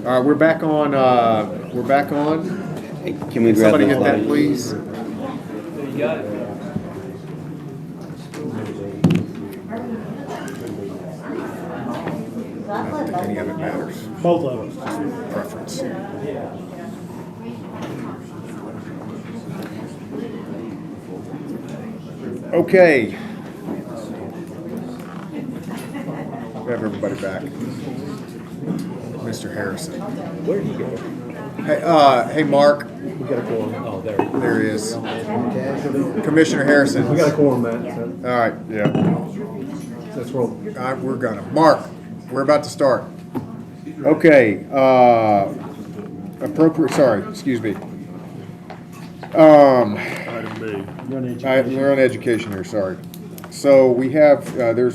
All right, we're back on. Hey, can we grab Somebody the get that, slide? please. You got it. I don't think any of it matters. Both of them. Preference. Okay. We have everybody back. Mr. Harrison. Where did he go? Hey, Mark. We got a quorum. Oh, there he is. There he is. Commissioner Harrison. We got a quorum, Matt. All right, yeah. Let's roll. All right, we're gonna. Mark, we're about to start. Okay. Excuse me. Item B. We're on education here. Sorry. So we have. There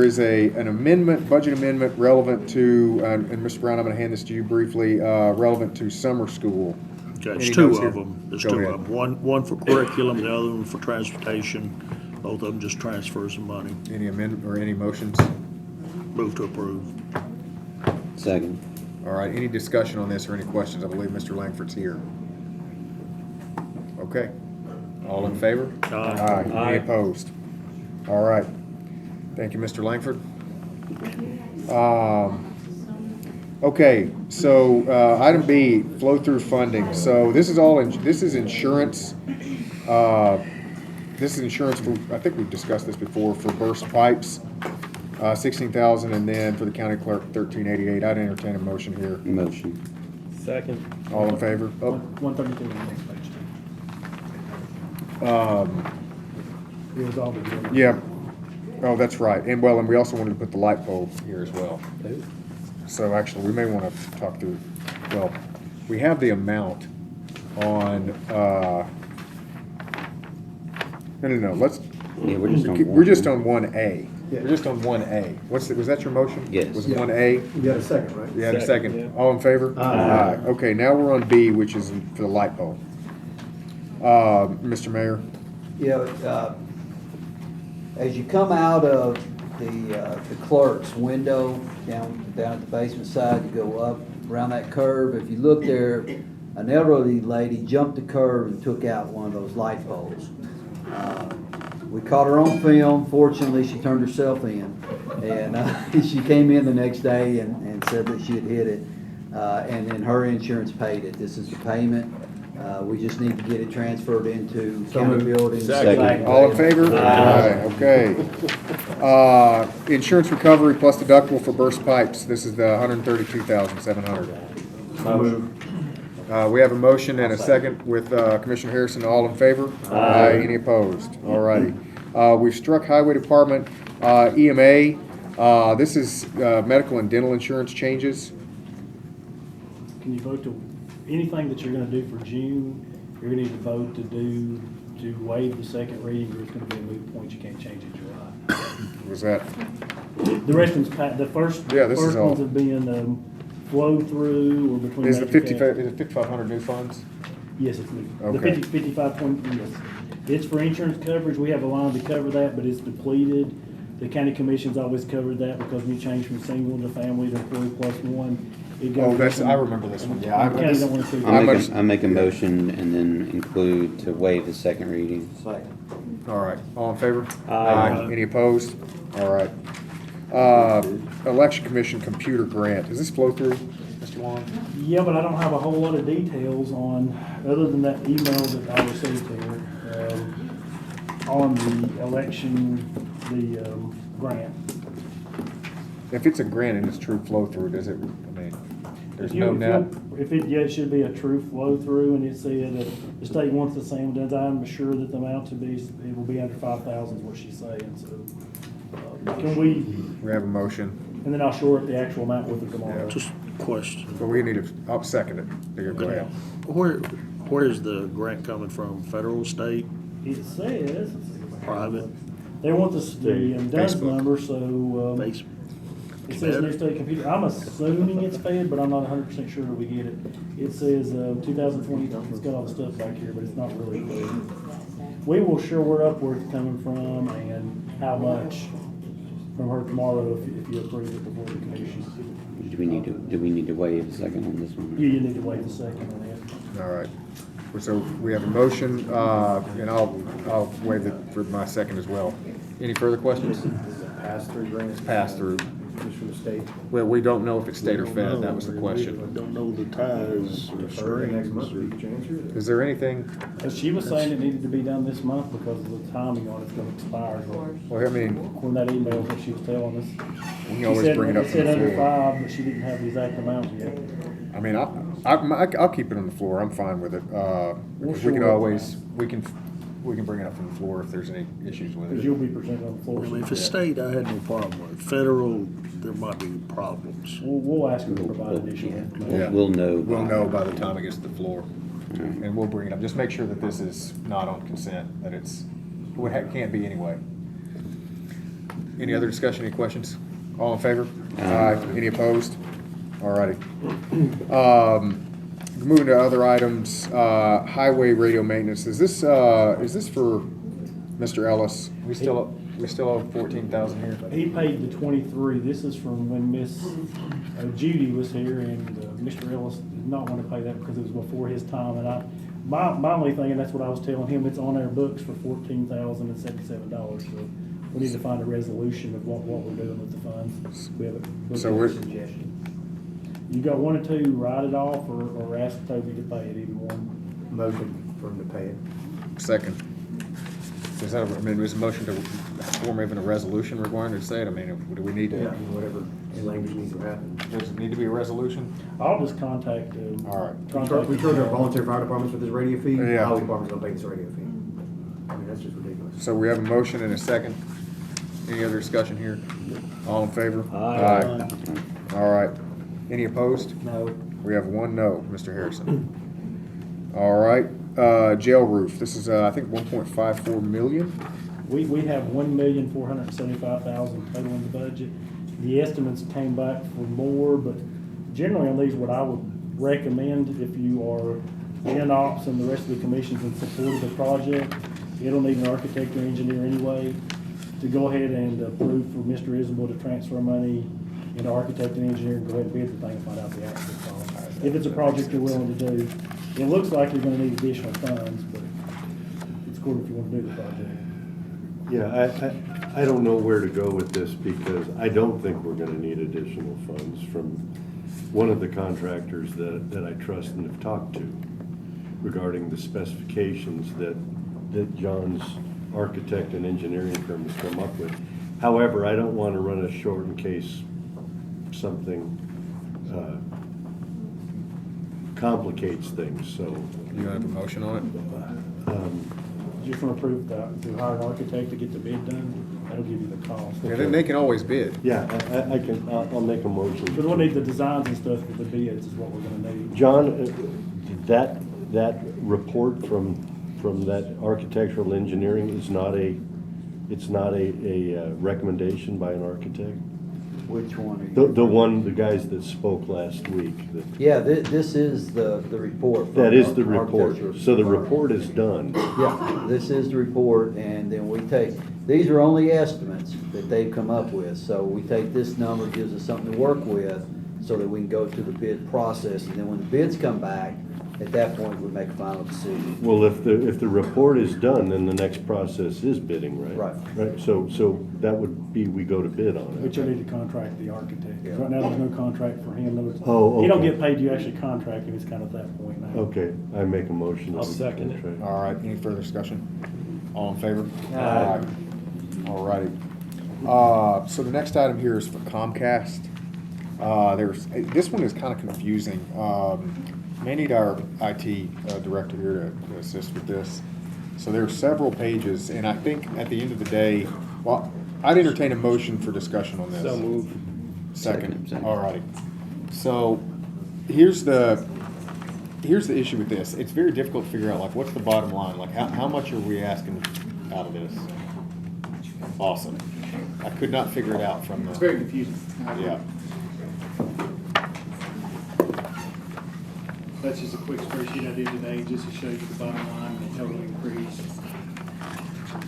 is an amendment, budget amendment relevant to, and Mr. Brown, I'm going to hand this to you briefly. Relevant to summer school. Okay, Any it's two notes of here? them. There's Go two ahead. of them. One for curriculum, the other one for transportation. Both of them just transfers of money. Any amendment or any motions? Move to approve. Second. All right. Any discussion on this or any questions? I believe Mr. Langford's here. Okay. All in favor? Aye. Any opposed? All right. Thank you, Mr. Langford. Okay, so item B, flow-through funding. So this is insurance. This is insurance for, I think we've discussed this before, for burst pipes, $16,000, and then for the county clerk, $1388. I'd entertain a motion here. Motion. Second. All in favor? Oh, 132 on the next page. It was all the. yeah. Oh, that's right. And we also wanted to put the light pole here as well. So actually, we may want to talk through, we have the amount on, no, let's, Yeah, we're just on one. we're just on 1A. Yeah. We're just on 1A. Was that your motion? Yes. Was Yeah. 1A? You got a second, right? You had a Second, second. yeah. All in favor? Aye. Okay, now we're on B, which is for the light pole. Mr. Mayor? Yeah, as you come out of the clerk's window down at the basement side, you go up around that curve. If you look there, an elderly lady jumped the curve and took out one of those light poles. We caught her on film. Fortunately, she turned herself in, and she came in the next day and said that she had hit it, and then her insurance paid it. This is the payment. We just need to get it transferred into county buildings. Second. All in favor? Aye. Okay. Insurance recovery plus deductible for burst pipes. This is the $132,700. We have a motion and a second with Commissioner Harrison. All in favor? Aye. Any opposed? All righty. We've struck Highway Department EMA. This is medical and dental insurance changes. Can you vote to, anything that you're gonna do for June, you're gonna need to vote to waive the second reading, or it's gonna be a moot point, you can't change it in July. Was that? The rest of them's, the first Yeah, this is first all. ones have been flow through or between. Is the major 55? Is it 5,500 new funds? Yes, it's new. The Okay. 55.20, yes. It's for insurance coverage. We have a line to cover that, but it's depleted. The county commission's always covered that because we changed from single to family to employee plus one. It goes I remember this one. Yeah, The county don't want to see How that. much- I make a motion and then include to waive the second reading. All right. All in favor? Aye. Any opposed? All right. Election Commission computer grant. Does this flow through, Mr. Long? Yeah, but I don't have a whole lot of details on, other than that email that I received here, on the election, the grant. If it's a grant and it's true flow through, does it, I mean, there's If no you- net? it should be a true flow through, and it said that the state wants the same, I'm sure that the amount to be, it will be under 5,000 is what she's saying, so. Can we, We have a motion, and then I'll shore up the actual amount with it tomorrow. Yeah. Just question. but we need to, I'll second it. There, go ahead. Where is the grant coming from? Federal, state, It says, private? they want the DUNS Facebook. number, so, Base? it says new state computer, I'm assuming it's fed, but I'm not 100% sure that we get it. It says, 2020, it's got all the stuff back here, but it's not really fed. We will shore up where it's coming from and how much from her tomorrow if you approve it before the commission. Do we need to waive a second on this one? You need to wait a second on that. All right. So we have a motion, and I'll waive it for my second as well. Any further questions? This is a pass-through grant? Pass-through. Just from the state? Well, we don't know if it's state or fed, that was the I question. don't know the ties or Defer it next month, strings. you can answer it. Is there anything, But she was saying it needed to be done this month because of the timing on it's gonna expire. well, I mean, When that email that she was telling us. we can always bring it up She to said the under floor. 5, but she didn't have the exact amount yet. I mean, I'll keep it on the floor, I'm fine with it. Because we can sure. always, we can bring it up from the floor if there's any issues with Because it. you'll be presented on the floor. I mean, if it's state, I had no problem with it. Federal, there might be problems. We'll ask her to provide additional Yeah. information. We'll know. We'll know by the time it gets to the floor, and we'll bring it up. Just make sure that this is not on consent, that can't be anyway. Any other discussion, any questions? All in favor? Aye. Any opposed? All righty. Moving to other items, highway radio maintenance. Is this for Mr. Ellis? We still have 14,000 here? He paid the 23. This is from when Miss Judy was here, and Mr. Ellis did not want to pay that because it was before his time. And my only thing, and that's what I was telling him, it's on our books for $14,077. So we need to find a resolution of what we're doing with the funds. We have a So we're- suggestion. You got one or two, write it off or ask Toby to pay it, either one. Motion for him to pay it. Second. Is that, is a motion to form even a resolution requiring to say it? I mean, do we need to, Whatever language needs to happen. does it need to be a resolution? I'll just contact. All right. We charge our volunteer fire departments for this radio fee. Yeah. Highway department's gonna pay this radio fee. I mean, that's just ridiculous. So we have a motion and a second. Any other discussion here? All in favor? Aye. All right. Any opposed? No. We have one no, Mr. Harrison. All right, jail roof. This is, I think, 1.54 million. We have $1,475,000 total in the budget. The estimates came back for more, but generally on these, what I would recommend, if you are Gen Ops and the rest of the commissions in support of the project, it'll need an architect or engineer anyway, to go ahead and approve for Mr. Isabel to transfer money into architect and engineer and go ahead and bid the thing and find out the actual cost. If it's a project you're willing to do, it looks like you're gonna need additional funds, but it's cool if you wanna do the project. Yeah, I don't know where to go with this because I don't think we're gonna need additional funds from one of the contractors that I trust and have talked to regarding the specifications that John's architect and engineering firm has come up with. However, I don't wanna run us short in case something complicates things, so. You have a motion on it? Just want to approve to hire an architect to get the bid done, that'll give you the cost. Yeah, then they can always bid. Yeah, I'll make a motion. Because we'll need the designs and stuff for the bids is what we're gonna need. John, that report from that architectural engineering is not a recommendation by an architect? Which one are you? The guys that spoke last week. Yeah, this is the report. from That is the report. architecture So the firm. report is done. Yeah, this is the report, and then we take, these are only estimates that they've come up with. So we take this number, gives us something to work with, so that we can go through the bid process. And then when the bids come back, at that point, we make a final decision. Well, if the report is done, then the next process is bidding, right? Right. Right, so that would be, we go to bid on But it. you'll need to contract the architect. 'Cause Yeah. right now, there's no contract for him. No, Oh, You don't okay. get paid, you actually contract him, it's kind of that point now. Okay, I make a motion. that I'll we second it. contract. All right, any further discussion? All in favor? Aye. All righty. So the next item here is for Comcast. This one is kind of confusing. May need our IT director here to assist with this. So there are several pages, and I think at the end of the day, well, I'd entertain a motion for discussion on this. So move. Second, Second. all righty. So here's the issue with this. It's very difficult to figure out, like, what's the bottom line? Like, how much are we asking out of this? Awesome. I could not figure it out from the. It's very confusing. Yeah. That's just a quick spreadsheet I did today, just to show you the bottom line, the total increase,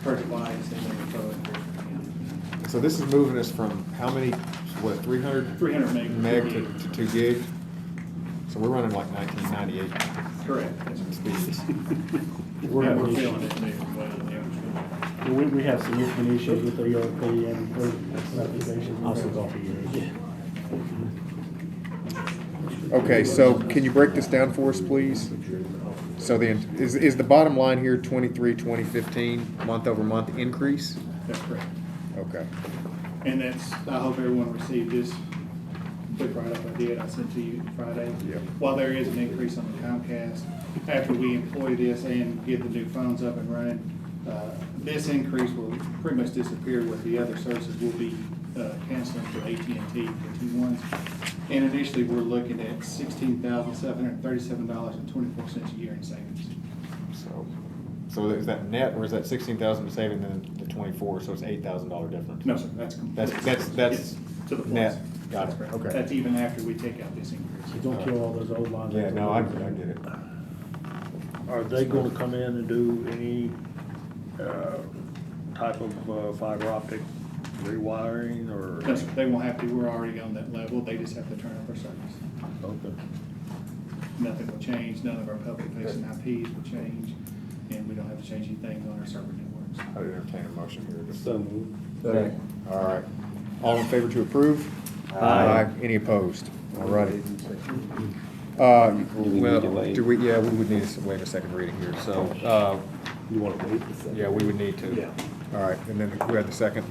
purchase wise, and then the total increase. So this is moving us from how many, what, 300 300 meg. to 2 gig? So we're running like 1998 Correct. speeds. We're And having we're issues. feeling it too, well, yeah. We have significant issues with ERP and third applications. Also coffee years. Okay, so can you break this down for us, please? So is the bottom line here 2015 month over month increase? That's correct. Okay. And that's, I hope everyone received this quick write-up I did, I sent to you Friday. Yep. While there is an increase on the Comcast, after we employ this and get the new phones up and running, this increase will pretty much disappear with the other services will be canceling for AT&T for T1s. And initially, we're looking at $16,737.24 a year in savings. So is that net, or is that 16,000 saving then the 24, so it's $8,000 difference? No, sir, that's complete. That's Yes, to the plus. net. Got That's it. correct. Okay. That's even after we take out this increase. You don't kill all those old lines. Yeah, no, I get it. Are they gonna come in and do any, type of fiber optic rewiring or? No, sir, they won't have to, we're already on that level, they just have to turn up our service. Okay. Nothing will change, none of our public facing IPs will change, and we don't have to change anything on our server networks. I would entertain a motion here. So moved. All right. All in favor to approve? Aye. Any opposed? All righty. Do we need Well, to waive? do we, yeah, we would need to waive a second reading here, so, You wanna wait? yeah, we would need to. Yeah. All right, and then we had the second.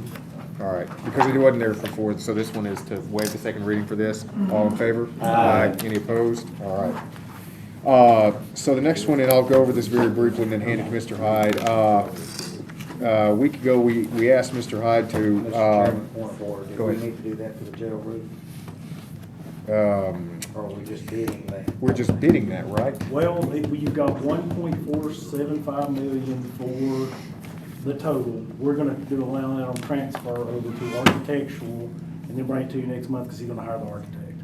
All right, because it wasn't there before, so this one is to waive the second reading for this. All in favor? Aye. Any opposed? All right. So the next one, and I'll go over this very briefly and then hand it to Mr. Hyde. A week ago, we asked Mr. Hyde to, Mr. Chairman, point of order, do go we ahead. need to do that for the jail roof, or are we just bidding that? We're just bidding that, right? Well, you've got 1.475 million for the total. We're gonna do allow that on transfer over to architectural and then bring it to you next month because he's gonna hire the architect.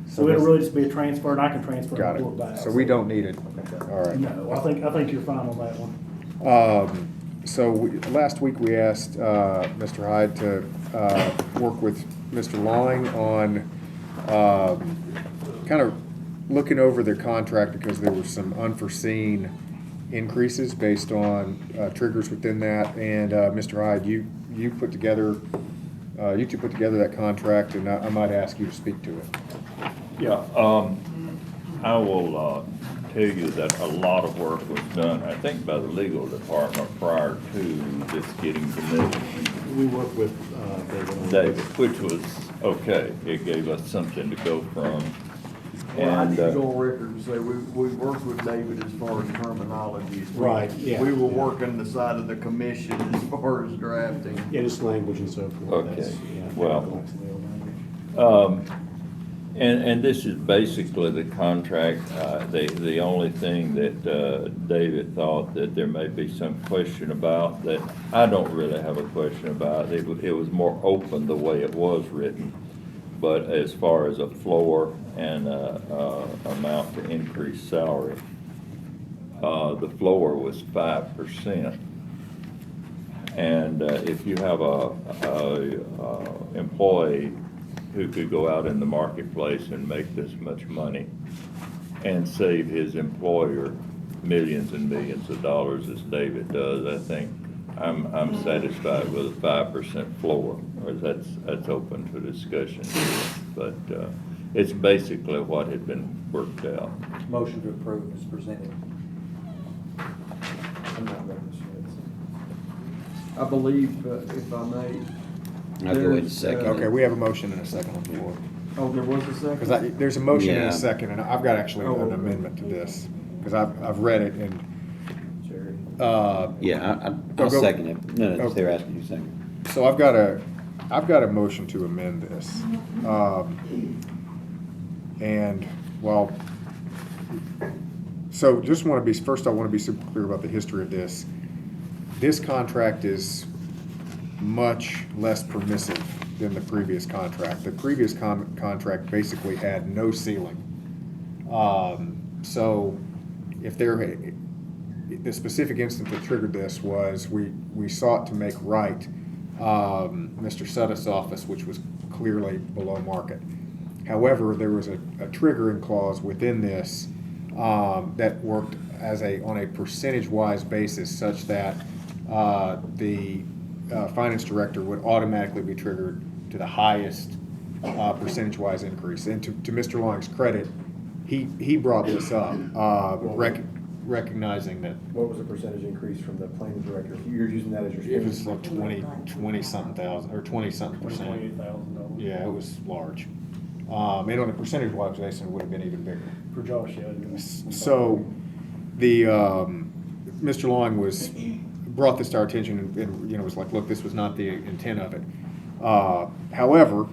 So it'll really just be a transfer and I can transfer Got and pull it back. it. So we don't need it. All right. No, I think you're fine on that one. Last week we asked Mr. Hyde to work with Mr. Lawing on kind of looking over their contract because there were some unforeseen increases based on triggers within that. And Mr. Hyde, you put together, you two put together that contract, and I might ask you to speak to it. Yeah, I will tell you that a lot of work was done, I think, by the legal department prior to this getting to me, We work with David. David, which was okay. It gave us something to go from. Well, I need to And, go on record and say, we worked with David as far as terminology. Right, yeah. We were working the side of the commission as far as drafting. Yeah, just language and so forth. Okay, That's, yeah. well, and this is basically the contract. The only thing that David thought that there may be some question about, that I don't really have a question about, it was more open the way it was written. But as far as a floor and amount to increase salary, the floor was 5%. And if you have a employee who could go out in the marketplace and make this much money and save his employer millions and millions of dollars as David does, I think I'm satisfied with a 5% floor, or that's open to discussion. But it's basically what had been worked out. Motion to approve is presented. I'm not ready to I believe, if I may. I'll go in a there's, second. Okay, we have a motion and a second on the floor. Oh, there was a second? Because there's a motion and Yeah. a second, and I've got actually Oh, an okay. amendment to this, because I've read it, and, Yeah, Go- I'll go. second it. No, Okay. they were asking you second. so I've got a motion to amend this. And, well, so just want to be, first I want to be super clear about the history of this. This contract is much less permissive than the previous contract. The previous contract basically had no ceiling. So if the specific instance that triggered this was we sought to make right Mr. Suttis' office, which was clearly below market. However, there was a triggering clause within this that worked on a percentage-wise basis, such that the finance director would automatically be triggered to the highest percentage-wise increase. And to Mr. Long's credit, he brought this up, recognizing that What was the percentage increase from the planning director? You're using that as your. it was like 20-something thousand, or 20-something percent. $28,000. Yeah, it was large. And on a percentage-wise basis, it would have been even bigger. For Josh, yeah. So, the, Mr. Long brought this to our attention and was like, look, this was not the intent of it. However,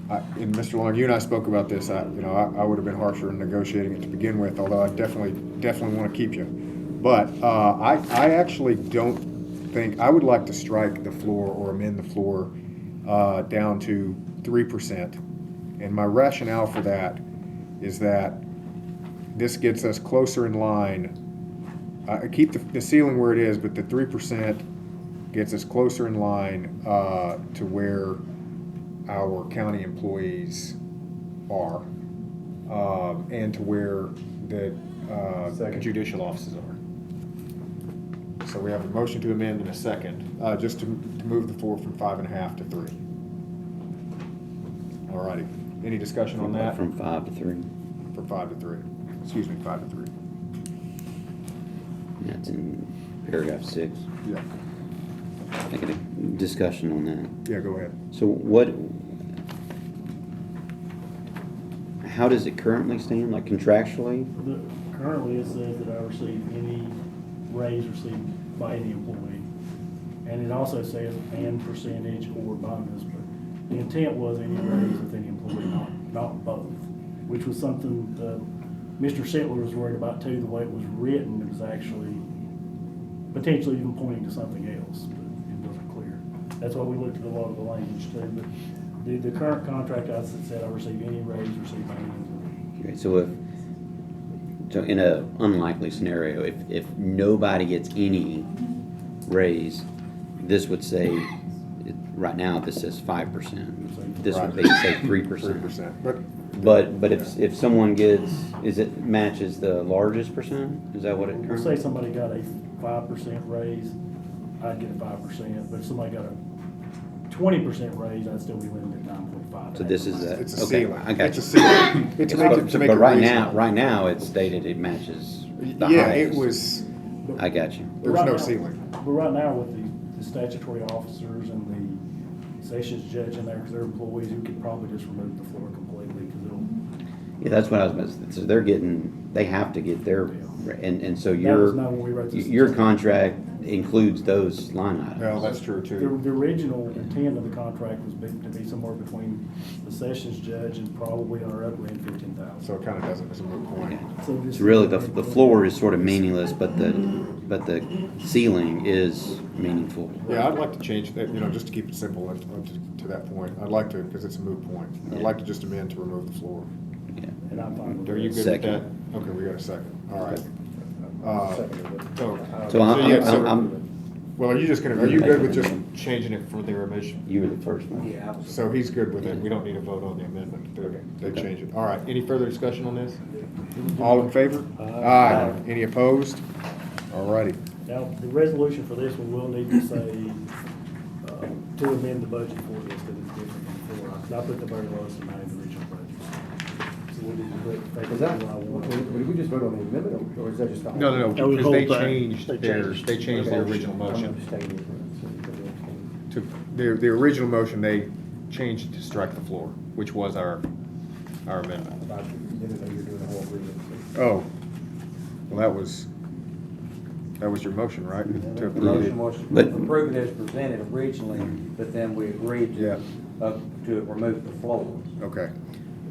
and Mr. Long, you and I spoke about this, I would have been harsher in negotiating it to begin with, although I definitely want to keep you. But, I actually don't think, I would like to strike the floor or amend the floor, down to 3%. And my rationale for that is that this gets us closer in line. Keep the ceiling where it is, but the 3% gets us closer in line to where our county employees are, and to where the judicial offices are. So we have a motion to amend in a second, just to move the floor from 5.5 to 3. All righty. Any discussion on that? From 5 to 3. From 5 to 3. Excuse me, 5 to 3. That's in paragraph 6. Yeah. I got a discussion on that. Yeah, go ahead. So how does it currently stand, like contractually? Currently, it says that I receive any raise received by any employee. And it also says and percentage or bonus, but the intent was any raise with any employee, not both, which was something Mr. Sittler was worried about too. The way it was written, it was actually potentially even pointing to something else, but it wasn't clear. That's why we looked at a lot of the language too. But the current contract, I said I receive any raise received by any employee. Okay, so in a unlikely scenario, if nobody gets any raise, this would say, right now this says 5%. This would be say 3%. 3%. But if someone gets, matches the largest percent? Is that what it? We'll say somebody got a 5% raise, I'd get a 5%, but if somebody got a 20% raise, I'd still be limited at 9.5. So this is It's a okay, ceiling. I got It's you. a ceiling. It's to make it But right reasonable. now it's stated it matches the Yeah, highest. it was, I got you. there was no ceiling. But right now with the statutory officers and the sessions judge in there, because they're employees, we could probably just remove the floor completely, because it'll. Yeah, that's what I was about to say. So they have to get their, and so That was not when we wrote this. your contract includes those line items. Well, that's true too. The original intent of the contract was to be somewhere between the sessions judge and probably on our upper end 15,000. So it kind of doesn't, it's a moot point. So this So really, the floor is sort of meaningless, but the ceiling is meaningful. Yeah, I'd like to change that, just to keep it simple to that point. I'd like to, because it's a moot point. I'd like to just amend to remove the floor. Yeah. And I'm fine with Are you that. good with that? Second. Okay, we got a second. All right. So Well, are you good with just changing it for their omission? you were the first one. Yeah. So he's good with it. We don't need to vote on the amendment. They change it. All right. Any further discussion on this? All in favor? Aye. Any opposed? All righty. Now, the resolution for this one will need to say, to amend the budget for this, because it's different than before. I put the very lowest amount in the original budget. So we need to put Is that, July 1. did we just vote on the amendment, or is that just? No, That was because they whole thing. changed they changed their original motion. I'm abstaining. To the original motion, they changed it to strike the floor, which was our amendment. You didn't know you were doing a whole agreement. Oh, well, that was your motion, right? To The approve motion it. was to But- approve it as presented originally, but then we agreed Yeah. to remove the floor. Okay.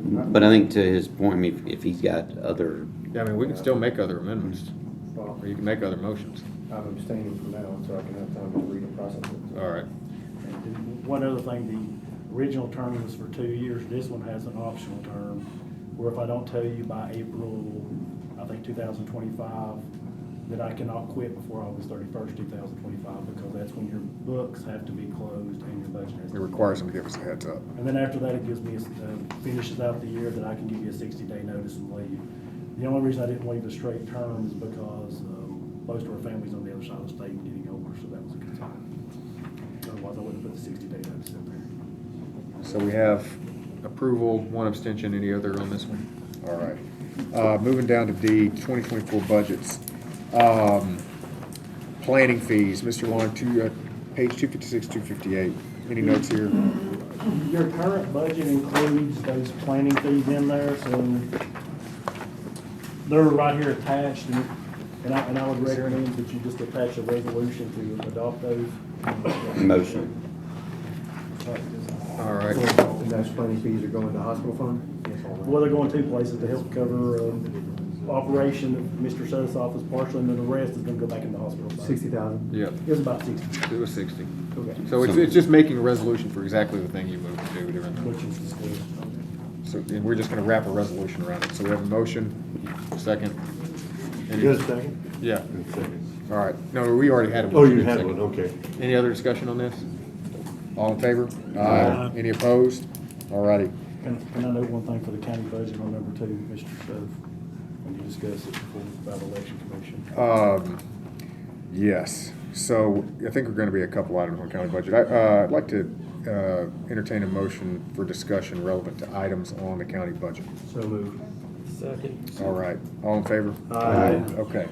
But I think to his point, I mean, if he's got other, Yeah, I mean, we can still make other amendments, Well, or you can make other motions. I'm abstaining from now, so I can have time to read and process it. All right. And one other thing, the original term was for 2 years. This one has an optional term, where if I don't tell you by April, I think 2025, that I cannot quit before August 31st, 2025, because that's when your books have to be closed and your budget has to It be requires closed. them to give us a heads up. And then after that, it gives me, finishes out the year that I can give you a 60-day notice and leave. The only reason I didn't leave a straight term is because most of our family's on the other side of the state and getting older, so that was a concern. Otherwise, I wouldn't put the 60-day notice in there. So we have approval, one abstention, any other on this one? All right. Moving down to D, 2024 budgets. Planning fees, Mr. Long, page 256, 258. Any notes here? Your current budget includes those planning fees in there, so they're right here attached, and I would recommend that you just attach a resolution to adopt those. Motion. All right. And those planning fees are going to hospital fund? Well, they're going two places to help cover operation of Mr. Soth's office partially, and then the rest is gonna go back in the hospital fund. 60,000? Yeah, It was about 60, it was 60. okay, So it's just making a resolution for exactly the thing you moved to do during the. which is disclosed. So, and we're just gonna wrap a resolution around it. So we have a motion, second. Any- Just a second? Yeah, A second. all right. No, we already had a Oh, motion. you and a had second. one, okay. Any other discussion on this? All in favor? Aye. Any opposed? All righty. And I know one thing for the county budget on number 2, Mr. Soth, when you discussed it before about the election commission. Yes. So I think we're gonna be a couple items on county budget. I'd like to entertain a motion for discussion relevant to items on the county budget. So moved. Second. All right, all in favor? Aye. Okay,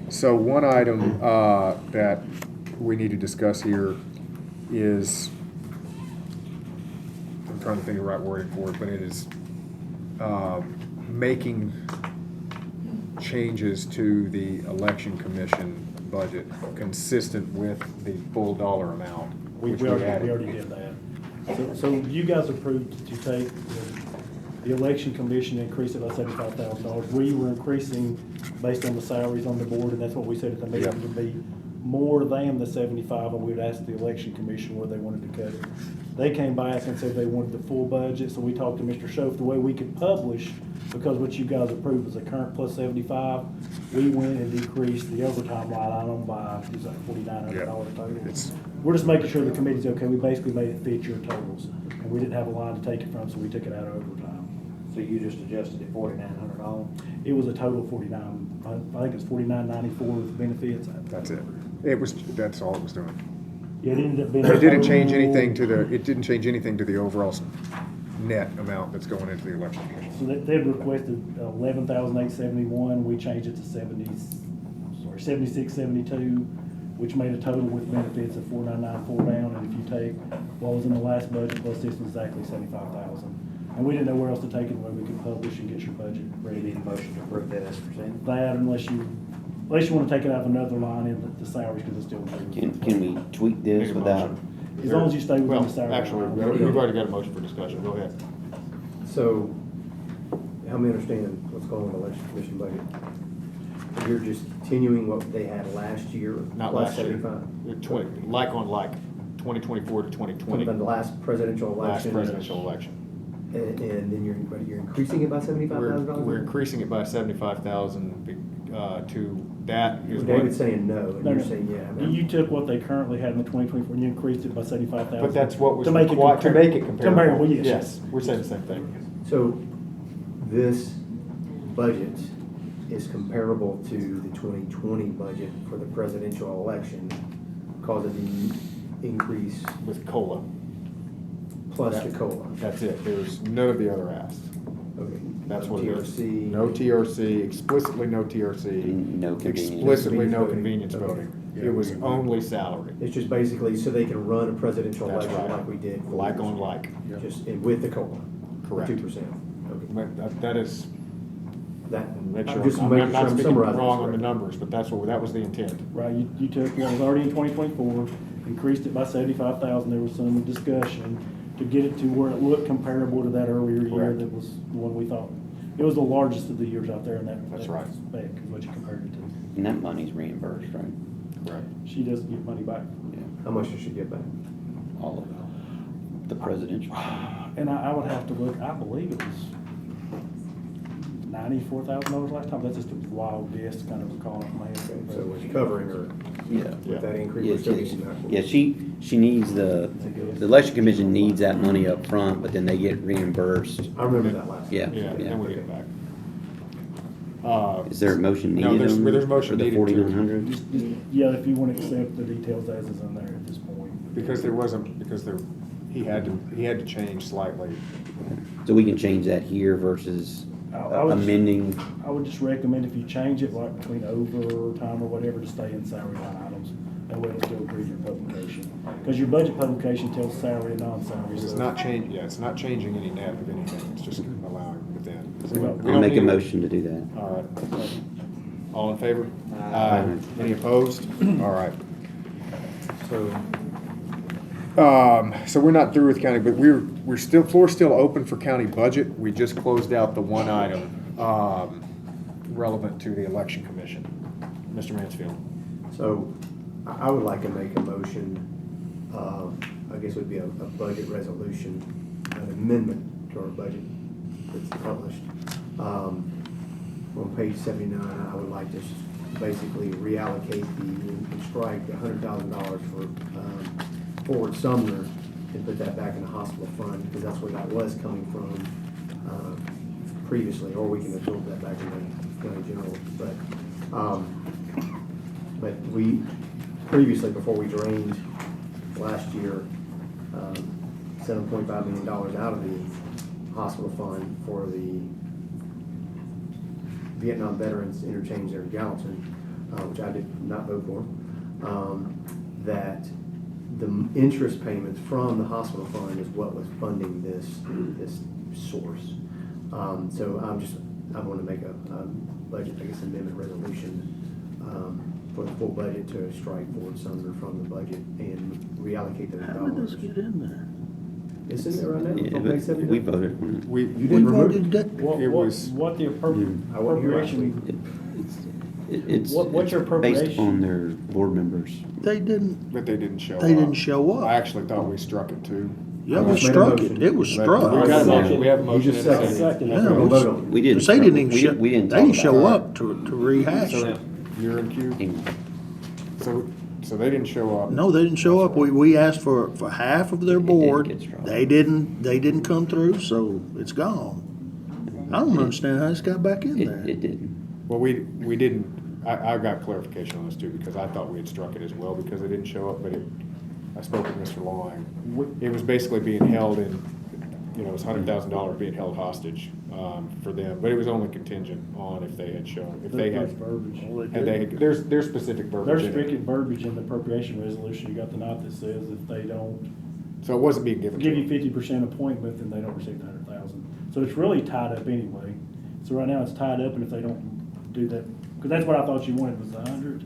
so one item that we need to discuss here is, I'm trying to think of the right wording for it, but it is making changes to the election commission budget consistent with the full dollar amount. We which already added. did that. So you guys approved to take the election commission and increase it by $75,000. We were increasing based on the salaries on the board, and that's what we said at the meeting Yeah. would be more than the 75, and we'd ask the election commission where they wanted to cut it. They came back and said they wanted the full budget, so we talked to Mr. Schoaf, the way we could publish, because what you guys approved was a current plus 75, we went and decreased the overtime line item by, is that $4,900 total? It's, We're just making sure the committee's okay. We basically made it fit your totals, and we didn't have a line to take it from, so we took it out of overtime. So you just adjusted it $4,900? It was a total of 49, I think it's 49.94 with benefits. that's it. That's all it was doing. Yeah, it ended up being. It didn't change anything to the overall net amount that's going into the election commission. So they'd requested 11,871, we changed it to 76.72, which made a total with benefits of 4,994 down, and if you take what was in the last budget plus this, was exactly 75,000. And we didn't know where else to take it, where we could publish and get your budget You ready. need a motion to approve that as presented? That, unless you want to take it out of another line in the salaries, because it's still. Can we tweak this Need a without? motion. As long as you stay within Well, the salary. actually, line. we've already got a motion for discussion. Go ahead. So, help me understand what's going on with the election commission budget. You're just continuing what they had last year? Not plus last year. 75? Like on like, 2024 to 2020. From the last presidential Last election? presidential election. And then you're increasing it by $75,000? We're increasing it by 75,000 to that is David's what. saying no, and No, you're no. saying yeah. I mean, You took what they currently had in the 2024, and you increased it by 75,000. But that's what was To make it required, to make it comparable. Comparable, yes. Yes, we're saying the same thing. So this budget is comparable to the 2020 budget for the presidential election because of the increase With COLA. plus the COLA. That's it. There's none of the other asks. Okay. That's what it is. TRC. No TRC, explicitly no TRC. No convenience. Explicitly no Convenience convenience voting. voting. It was only salary. It's just basically so they can run a presidential That's election right. like we did. Like on like. Just, and with the COLA. Correct. 2%. Okay. But that is, That, make I'm sure, just I'm making not sure I'm speaking summarizing wrong this on the correctly. numbers, but that was the intent. Right, you took what was already in 2024, increased it by 75,000, there was some discussion to get it to where it looked comparable to that earlier year Correct. that was the one we thought. It was the largest of the years out there in that. That's that right. Spec is what you compared it to. And that money's reimbursed, right? Correct. She doesn't get money back. Yeah, how much does she get back? all of it. The presidential. And I would have to look, I believe it was $94,000 last time. That's just a wild guess, kind of recalling off my head. So it's covering her Yeah. with that increase. Yeah, We're still getting that. Yeah, she needs the election commission needs that money up front, but then they get reimbursed. I remember that last. Yeah, Yeah, yeah. then we get it back. Is there a motion No, needed there's on, motion for the needed to- 4,900? Yeah, if you want to accept the details as is on there at this point. Because he had to change slightly. So we can change that here versus I would- amending. I would just recommend if you change it, like between overtime or whatever, to stay in salary line items. That way it'll still agree to your publication. Because your budget publication tells salary and non-salary. It's so- not changing any net of anything, it's just allowing within. So we I'll don't make a need- motion to do that. All right. All in favor? Aye. Any opposed? All right. So we're not through with county, but we're still, floor's still open for county budget. We just closed out the one item, relevant to the election commission. Mr. Mansfield. So I would like to make a motion, I guess it would be a budget resolution, an amendment to our budget that's published. On page 79, I would like to basically reallocate and strike $100,000 for Forward Sumner and put that back in the hospital fund, because that's where that was coming from previously, or we can absorb that back in the county general. But we, previously, before we drained last year, $7.5 million out of the hospital fund for the Vietnam Veterans Interchange there in Gallatin, which I did not vote for, that the interest payments from the hospital fund is what was funding this source. So I want to make a budget, I guess, amendment resolution for the full budget to strike Ford Sumner from the budget and reallocate those How did dollars. this get in there? It's in there right now. Yeah, It's on but page 79. we voted on it. We You didn't remove it? What, It what, was- what the I wasn't here last week. appropriation, It's What's your it's based appropriation? on their board members. They didn't, But they didn't show up. They didn't show up. I actually thought we struck it too. yeah, I we just made a struck it. motion. It was We struck. got a motion, we have a You motion just and a seconded. second. Second. Yeah, We'll vote on it. We didn't. They didn't even we show, we didn't they didn't talk show about up to rehash So it. you're in queue? it. So they didn't show up. No, they didn't show up. We asked for half of their board. get struck. They didn't come through, so it's gone. I don't understand how this got back in there. It didn't. Well, we didn't, I got clarification on this too, because I thought we had struck it as well, because they didn't show up, but I spoke with Mr. Long. It was basically being held in, it was $100,000 being held hostage, for them, but it was only contingent on if they had shown, if they had, there's specific verbiage there's in it. strict verbiage in the appropriation resolution. You got the note that says if they don't So it wasn't being given to give you them. 50% appointment, then they don't receive the 100,000. So it's really tied up anyway. So right now it's tied up, and if they don't do that, because that's what I thought you wanted was the 100,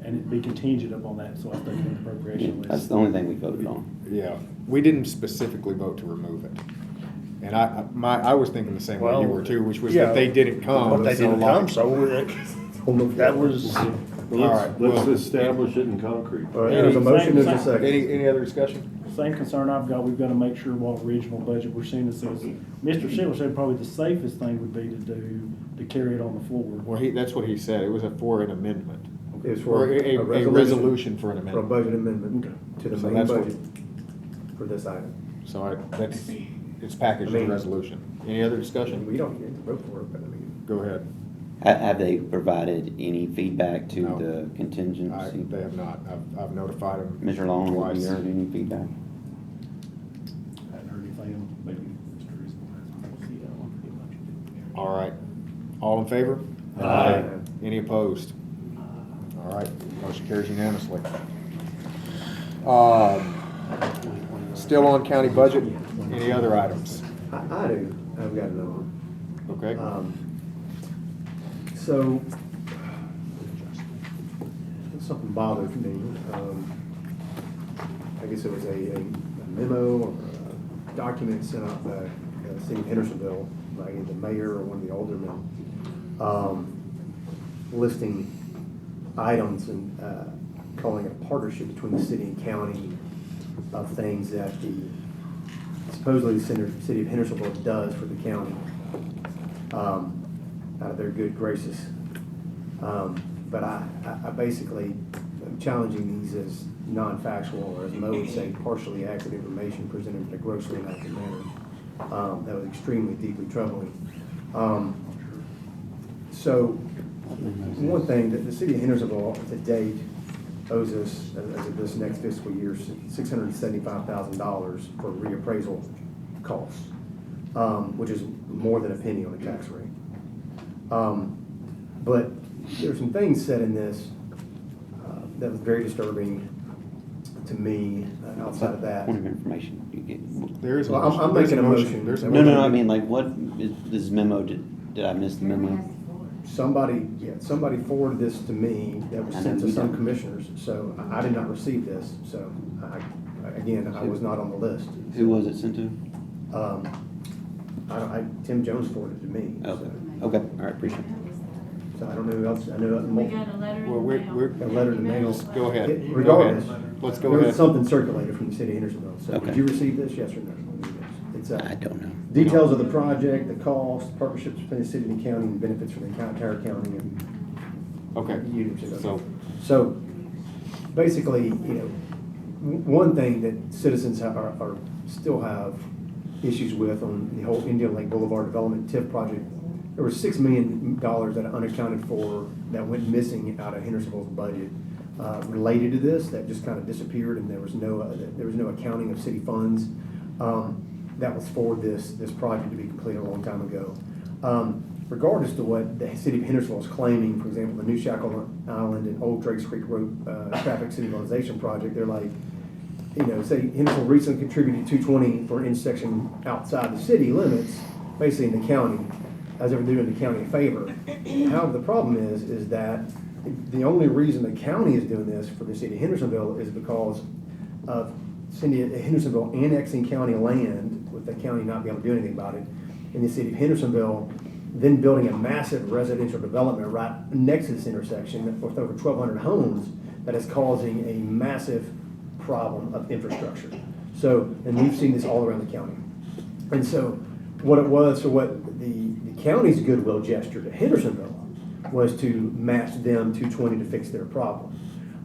and it'd be contingent upon that, so I think in the appropriation list. That's the only thing we voted on. Yeah, we didn't specifically vote to remove it. And I was thinking the same way you were too, which was that they didn't come. But they didn't come, so that was, All right, Let's well, establish it in concrete. All right, there's a motion, there's a Same- second. any other discussion? Same concern I've got, we've got to make sure what original budget we're seeing. It says, Mr. Schiller said probably the safest thing would be to carry it on the floor. Well, that's what he said, it was for an amendment. It was Or for a resolution for an For a amendment. budget amendment to the So main that's what- budget for this item. So it's packaged in a resolution. Any other discussion? We don't get to vote for it, but I mean. Go ahead. Have they provided any feedback to No. the contingency? They have not. I've notified them. Mr. Long, have twice. you heard any feedback? Hadn't heard anything, maybe Mr. Reasonable has. All right. All in favor? Aye. Any opposed? All right, motion carries unanimously. Still on county budget, any other items? I do, I've got another one. Okay, So, something bothered me. I guess it was a memo or a document sent out by the city of Hendersonville by either the mayor or one of the aldermen, listing items and calling it a partnership between the city and county of things that supposedly the city of Hendersonville does for the county. out of their good graces. But I basically am challenging these as non-factual, or as Mo would say, partially accurate information presented in a grossly inaccurate manner. That was extremely deeply troubling. So one thing that the city of Hendersonville to date owes us, as of this next fiscal year, $675,000 for reappraisal costs, which is more than a penny on the tax rate. But there's some things said in this that was very disturbing to me. Outside of that, Point of information. You get. There is a well, motion. I'm There's making a motion. There's a No, motion. no, I mean, like, what is this memo? Did I miss the memo? Somebody forwarded this to me that was I sent know to you some did. commissioners, so I did not receive this, so I was not on the list. Who was it sent to? Tim Jones forwarded it to me. Okay, okay, all right, appreciate it. So I don't know who else, I know. We got a letter in Well, the we're, mail. A letter in the mail. go ahead. Regardless. Go ahead. Let's go There was ahead. something circulated from the city of Hendersonville, so Okay. did you receive this, yes or no? It's, I don't know. details of the project, the cost, partnerships between the city and the county, and benefits for the entire county, and Okay, So basically, one thing that citizens are still have issues with on the whole Indian Lake Boulevard Development TIF project, there was $6 million that are unaccounted for that went missing out of Hendersonville's budget related to this, that just kind of disappeared, and there was no accounting of city funds that was for this project to be completed a long time ago. Regardless to what the city of Hendersonville is claiming, for example, the New Shackle Island and Old Drakes Creek Road traffic signalization project, they're like, say Hendersonville recently contributed $220 for an intersection outside the city limits, basically in the county, as if they're doing the county a favor. However, the problem is that the only reason the county is doing this for the city of Hendersonville is because of city of Hendersonville annexing county land, with the county not being able to do anything about it, and the city of Hendersonville then building a massive residential development right next to this intersection with over 1,200 homes that is causing a massive problem of infrastructure. So, and we've seen this all around the county. And so what the county's goodwill gesture to Hendersonville was to match them $220 to fix their problem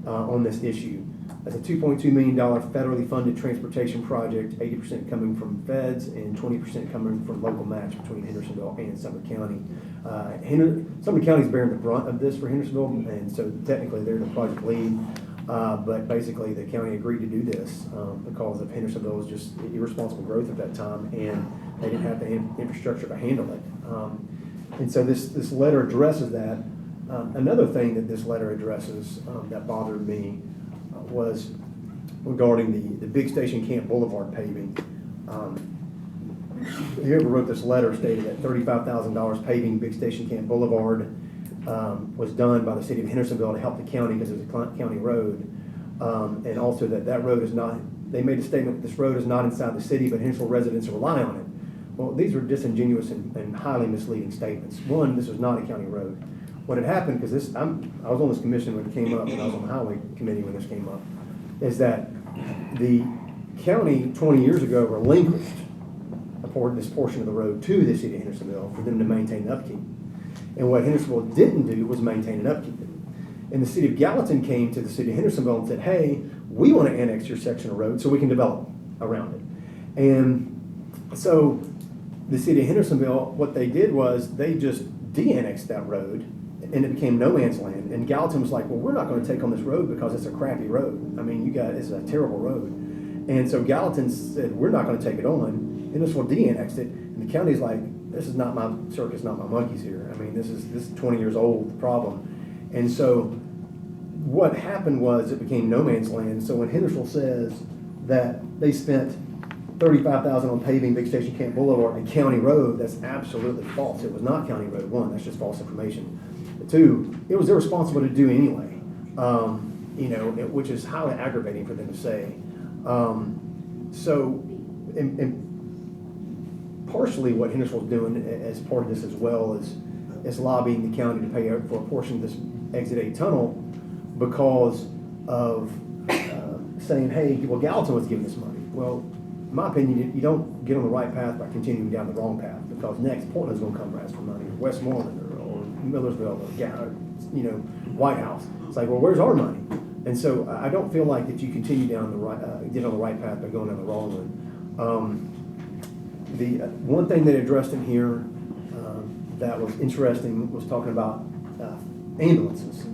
on this issue. That's a $2.2 million federally funded transportation project, 80% coming from feds and 20% coming from local match between Hendersonville and Sumner County. Sumner County is bearing the brunt of this for Hendersonville, and so technically they're the project lead. But basically the county agreed to do this because of Hendersonville's just irresponsible growth at that time, and they didn't have the infrastructure to handle it. And so this letter addresses that. Another thing that this letter addresses that bothered me was regarding the Big Station Camp Boulevard paving. Whoever wrote this letter stated that $35,000 paving Big Station Camp Boulevard was done by the city of Hendersonville to help the county because it's a county road. And also that road is not, they made a statement that this road is not inside the city, but Hendersonville residents rely on it. Well, these are disingenuous and highly misleading statements. One, this was not a county road. What had happened, because I was on this commission when it came up, and I was on the highway committee when this came up, is that the county 20 years ago relinquished this portion of the road to the city of Hendersonville for them to maintain and upkeep. And what Hendersonville didn't do was maintain and upkeep it. And the city of Gallatin came to the city of Hendersonville and said, hey, we want to annex your section of road so we can develop around it. And so the city of Hendersonville, what they did was they just de-annexed that road, and it became no man's land. And Gallatin was like, well, we're not going to take on this road because it's a crappy road. I mean, it's a terrible road. And so Gallatin said, we're not going to take it on. Hendersonville de-annexed it. And the county's like, this is not my circus, not my monkeys here. I mean, this is 20 years old, the problem. And so what happened was it became no man's land. So when Hendersonville says that they spent $35,000 on paving Big Station Camp Boulevard and county road, that's absolutely false. It was not county road. One, that's just false information. Two, it was irresponsible to do anyway, which is highly aggravating for them to say. And partially what Hendersonville's doing as part of this as well is lobbying the county to pay for a portion of this Exit 8 tunnel because of saying, hey, well, Gallatin was giving this money. Well, in my opinion, you don't get on the right path by continuing down the wrong path, because next Portland's going to come and ask for money, or Westmoreland, or Millersville, you know, White House. It's like, well, where's our money? And so I don't feel like that you continue down the right, get on the right path by going down the wrong one. The one thing they addressed in here that was interesting was talking about ambulances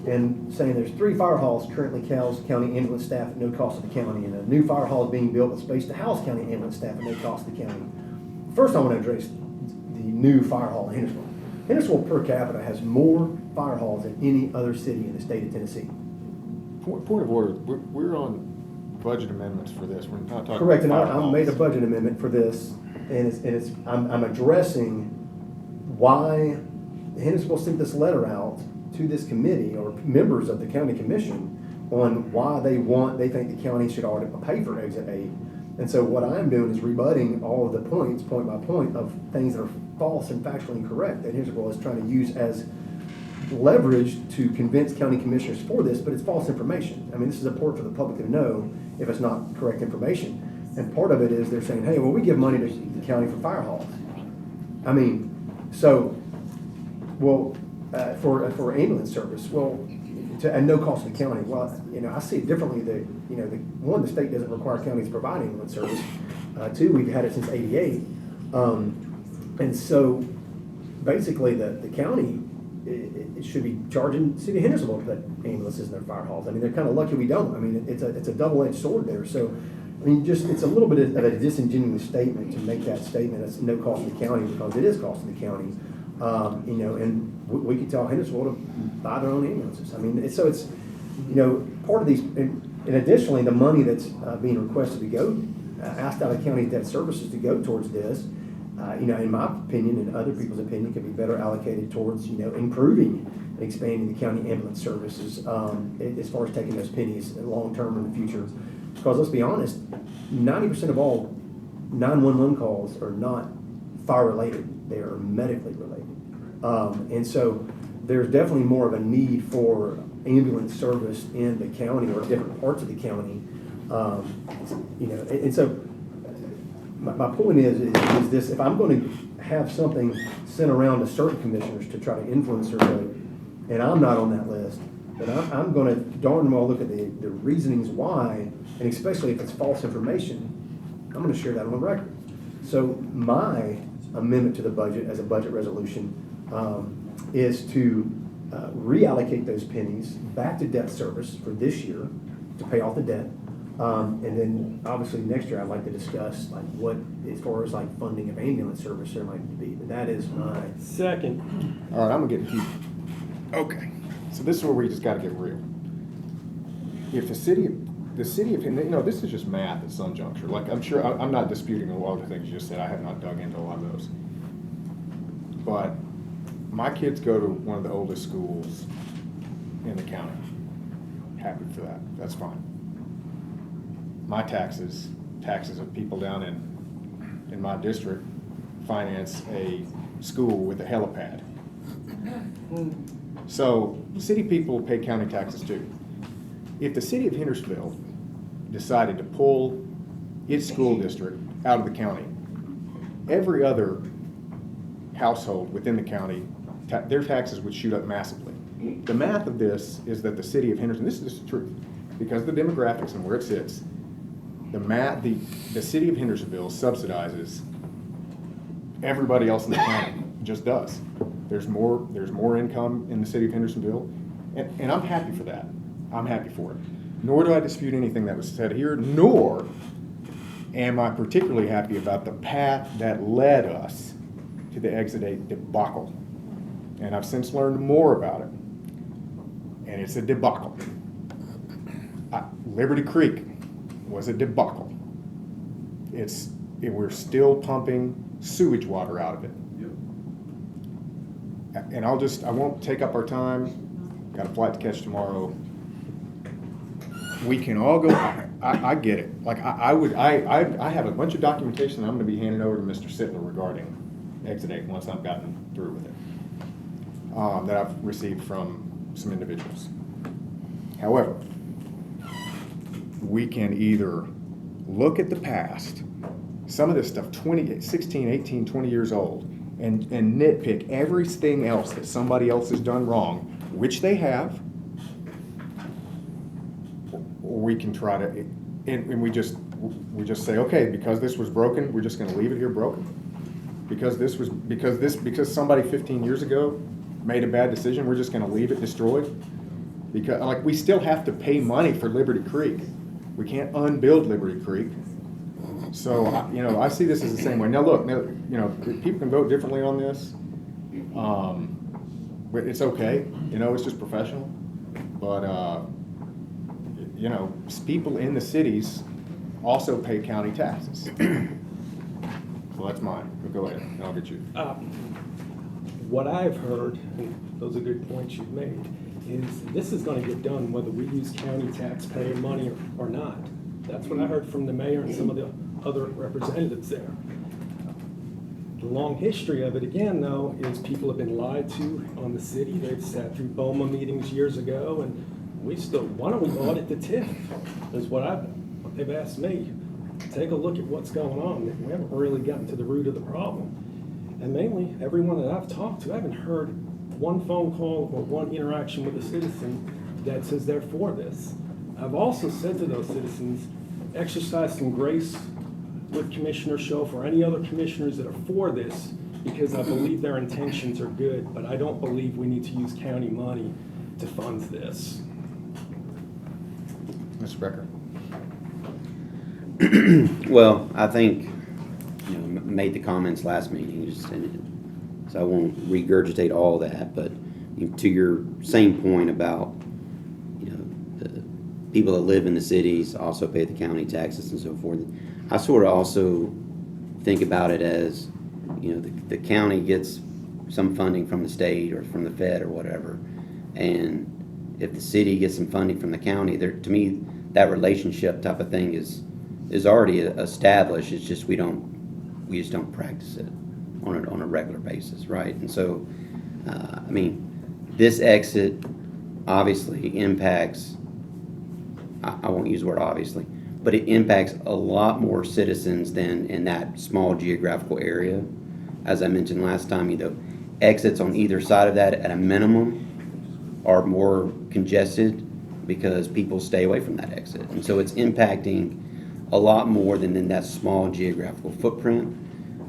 and saying there's 3 fire halls currently house county ambulance staff at no cost to the county, and a new fire hall is being built with space to house county ambulance staff at no cost to the county. First, I want to address the new fire hall in Hendersonville. Hendersonville per capita has more fire halls than any other city in the state of Tennessee. Point of order, we're on budget amendments for this, we're not talking. Correct, and about fire I made a halls. budget amendment for this, and I'm addressing why Hendersonville sent this letter out to this committee or members of the county commission on why they think the county should already pay for exit aid. And so what I'm doing is rebutting all of the points, point by point, of things that are false and factually incorrect that Hendersonville is trying to use as leverage to convince county commissioners for this, but it's false information. I mean, this is important for the public to know if it's not correct information. And part of it is they're saying, hey, well, we give money to the county for fire halls. I mean, so, well, for ambulance service, well, at no cost to the county. Well, you know, I see it differently. That, you know, one, the state doesn't require counties to provide ambulance service. 2, we've had it since '88, and so basically the county it should be charging the city of Hendersonville to put ambulances in their fire halls. I mean, they're kind of lucky we don't. I mean, it's a double-edged sword there. So, I mean, just it's a little bit of a disingenuous statement to make that statement. It's no cost to the county because it is costing the county. You know, and we could tell Hendersonville to buy their own ambulances. I mean, it's you know, part of these, and additionally, the money that's being requested to go, asked out of county debt services to go towards this, you know, in my opinion and other people's opinion, could be better allocated towards, you know, improving and expanding the county ambulance services as far as taking those pennies long term in the future. Because let's be honest, 90% of all 911 calls are not fire related; they are medically related. And so there's definitely more of a need for ambulance service in the county or different parts of the county. You know, and so my point is this: if I'm going to have something sent around to certain commissioners to try to influence their vote, and I'm not on that list, then I'm going to darn well look at the reasonings why, and especially if it's false information, I'm going to share that on the record. So my amendment to the budget as a budget resolution is to reallocate those pennies back to debt service for this year to pay off the debt. And then obviously next year I'd like to discuss like what, as far as like funding of ambulance service there might be, but that is my. Second. All right, I'm gonna get deep. Okay, so this is where we just gotta get real. If the city of, you know, this is just math at some juncture. Like, I'm sure, I'm not disputing a lot of the things you just said. I have not dug into a lot of those. But my kids go to one of the oldest schools in the county. Happy for that. That's fine. My taxes of people down in my district finance a school with a helipad. So city people pay county taxes too. If the city of Hendersonville decided to pull its school district out of the county, every other household within the county, their taxes would shoot up massively. The math of this is that the city of Henderson, this is the truth, because of the demographics and where it sits, the city of Hendersonville subsidizes everybody else in the county, just does. There's more income in the city of Hendersonville, and I'm happy for that. I'm happy for it. Nor do I dispute anything that was said here, nor am I particularly happy about the path that led us to the Exit 8 debacle. And I've since learned more about it. And it's a debacle. Liberty Creek was a debacle. We're still pumping sewage water out of it. And I won't take up our time. Got a flight to catch tomorrow. We can all go, I get it. Like I have a bunch of documentation that I'm gonna be handing over to Mr. Sittler regarding Exit 8 once I've gotten through with it, that I've received from some individuals. However, we can either look at the past, some of this stuff 16, 18, 20 years old, and nitpick everything else that somebody else has done wrong, which they have, or we can try to, and we just say, okay, because this was broken, we're just gonna leave it here broken. Because somebody 15 years ago made a bad decision, we're just gonna leave it destroyed? Because, like, we still have to pay money for Liberty Creek. We can't unbuild Liberty Creek. So, I see this as the same way. Now, look, people can vote differently on this. But it's okay, it's just professional. But, people in the cities also pay county taxes. Well, that's mine, but go ahead, and I'll get you. What I've heard, and those are good points you've made, is this is gonna get done whether we use county taxpayer money or not. That's what I heard from the mayor and some of the other representatives there. The long history of it, again, though, is people have been lied to on the city. They've sat through BOMA meetings years ago, and why don't we audit the TIF, is what they've asked me. Take a look at what's going on. We haven't really gotten to the root of the problem. And mainly, everyone that I've talked to, I haven't heard one phone call or one interaction with a citizen that says they're for this. I've also said to those citizens, exercise some grace with Commissioner Schoaf or any other commissioners that are for this, because I believe their intentions are good, but I don't believe we need to use county money to fund this. Mr. Becker? Well, I think, made the comments last meeting, so I won't regurgitate all that, but to your same point about, the people that live in the cities also pay the county taxes and so forth. I sort of also think about it as, the county gets some funding from the state or from the Fed or whatever, and if the city gets some funding from the county, to me, that relationship type of thing is already established. It's just we just don't practice it on a regular basis, right? And so, this exit obviously impacts. I won't use the word obviously, but it impacts a lot more citizens than in that small geographical area. As I mentioned last time, exits on either side of that at a minimum are more congested because people stay away from that exit. And so it's impacting a lot more than in that small geographical footprint.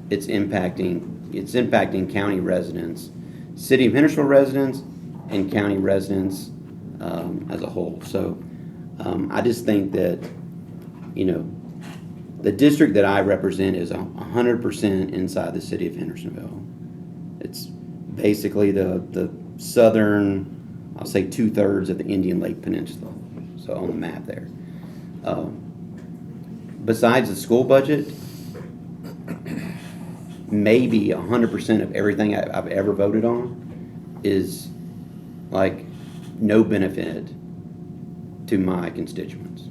It's impacting county residents, city of Hendersonville residents, and county residents as a whole. So I just think that, the district that I represent is 100% inside the city of Hendersonville. It's basically the southern, I'll say 2/3 of the Indian Lake Peninsula, so on the map there. Besides the school budget, maybe 100% of everything I've ever voted on is like no benefit to my constituents.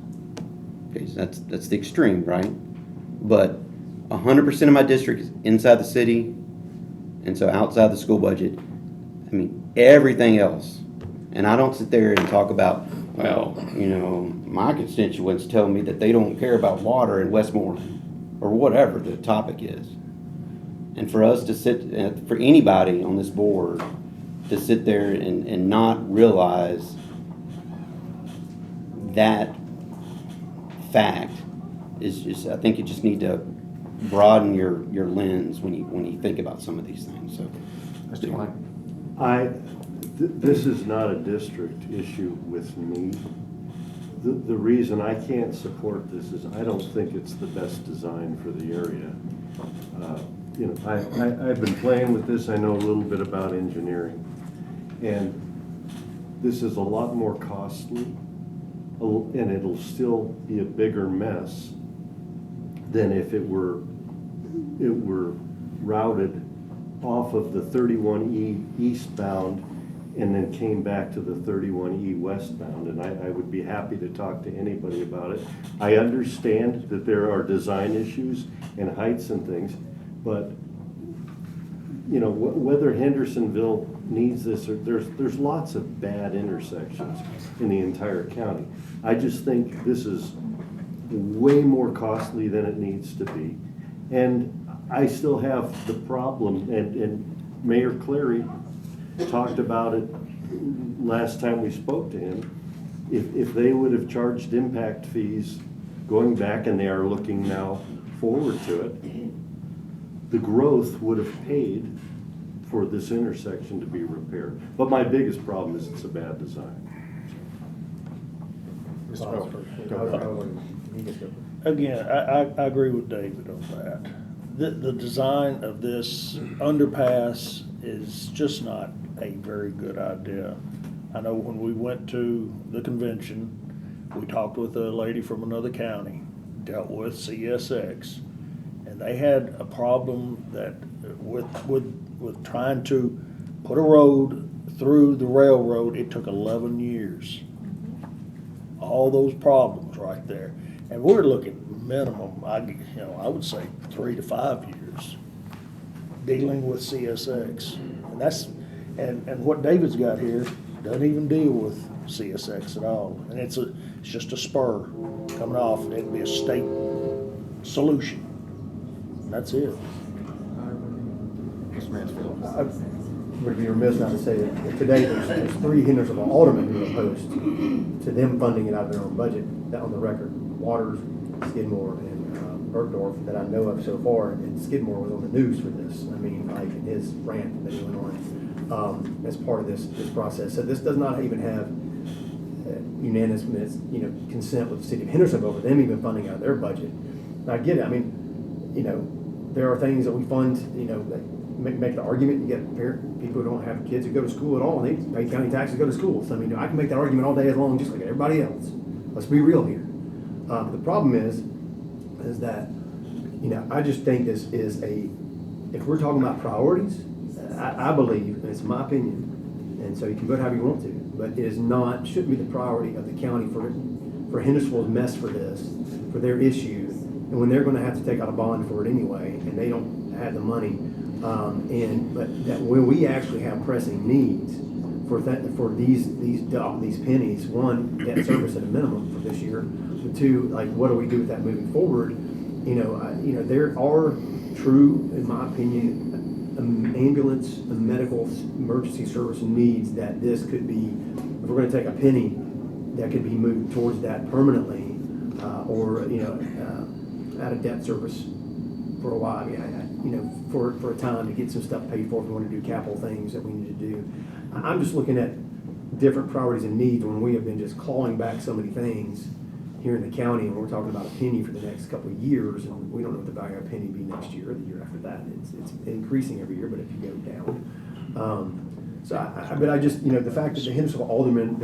Okay, so that's the extreme, right? But 100% of my district is inside the city, and so outside the school budget, everything else. And I don't sit there and talk about, my constituents tell me that they don't care about water in Westmoreland, or whatever the topic is. And for us to for anybody on this board to sit there and not realize that fact is just, I think you just need to broaden your lens when you think about some of these things. So, Mr. Klein? This is not a district issue with me. The reason I can't support this is I don't think it's the best design for the area. I've been playing with this. I know a little bit about engineering, and this is a lot more costly, and it'll still be a bigger mess than if it were routed off of the 31E eastbound and then came back to the 31E westbound. And I would be happy to talk to anybody about it. I understand that there are design issues and heights and things, but whether Hendersonville needs this, or there's lots of bad intersections in the entire county. I just think this is way more costly than it needs to be. And I still have the problem, and Mayor Cleary talked about it last time we spoke to him. If they would have charged impact fees going back, and they are looking now forward to it, the growth would have paid for this intersection to be repaired. But my biggest problem is it's a bad design. Mr. Miller, go ahead. Again, I agree with David on that. The design of this underpass is just not a very good idea. I know when we went to the convention, we talked with a lady from another county, dealt with CSX, and they had a problem that with trying to put a road through the railroad, it took 11 years. All those problems right there. And we're looking minimum, I would say 3 to 5 years dealing with CSX. And that's, and what David's got here doesn't even deal with CSX at all. And it's just a spur coming off. It'd be a state solution. And that's it. Mr. Mansfield. I would be remiss not to say that today there's 3 Hendersonville aldermen who are opposed to them funding it out of their own budget. That on the record, Waters, Skidmore, and Bergdorf that I know of so far, and Skidmore was on the news for this. I mean, like in his rant that he went on as part of this process. So this does not even have unanimous, consent with the city of Hendersonville for them even funding out of their budget. And I get it. I mean, there are things that we fund, that make the argument. You get people who don't have kids who go to school at all, and they pay county taxes to go to school. So I mean, I can make that argument all day as long, just like everybody else. Let's be real here. The problem is that, I just think this is if we're talking about priorities, I believe, and it's my opinion, and so you can vote however you want to, but it shouldn't be the priority of the county for Hendersonville's mess for this, for their issue, and when they're gonna have to take out a bond for it anyway, and they don't have the money, but that when we actually have pressing needs for these pennies, one, debt service at a minimum for this year, but two, like, what do we do with that moving forward? There are true, in my opinion, ambulance and medical emergency service needs that this could be, if we're gonna take a penny, that could be moved towards that permanently, or out of debt service for a while. I mean, for a time to get some stuff paid for if we want to do capital things that we need to do. I'm just looking at different priorities and needs when we have been just clawing back so many things here in the county, and we're talking about a penny for the next couple of years, and we don't know what the value of a penny be next year or the year after that. It's increasing every year, but if you go down. But I just, the fact that the Hendersonville aldermen,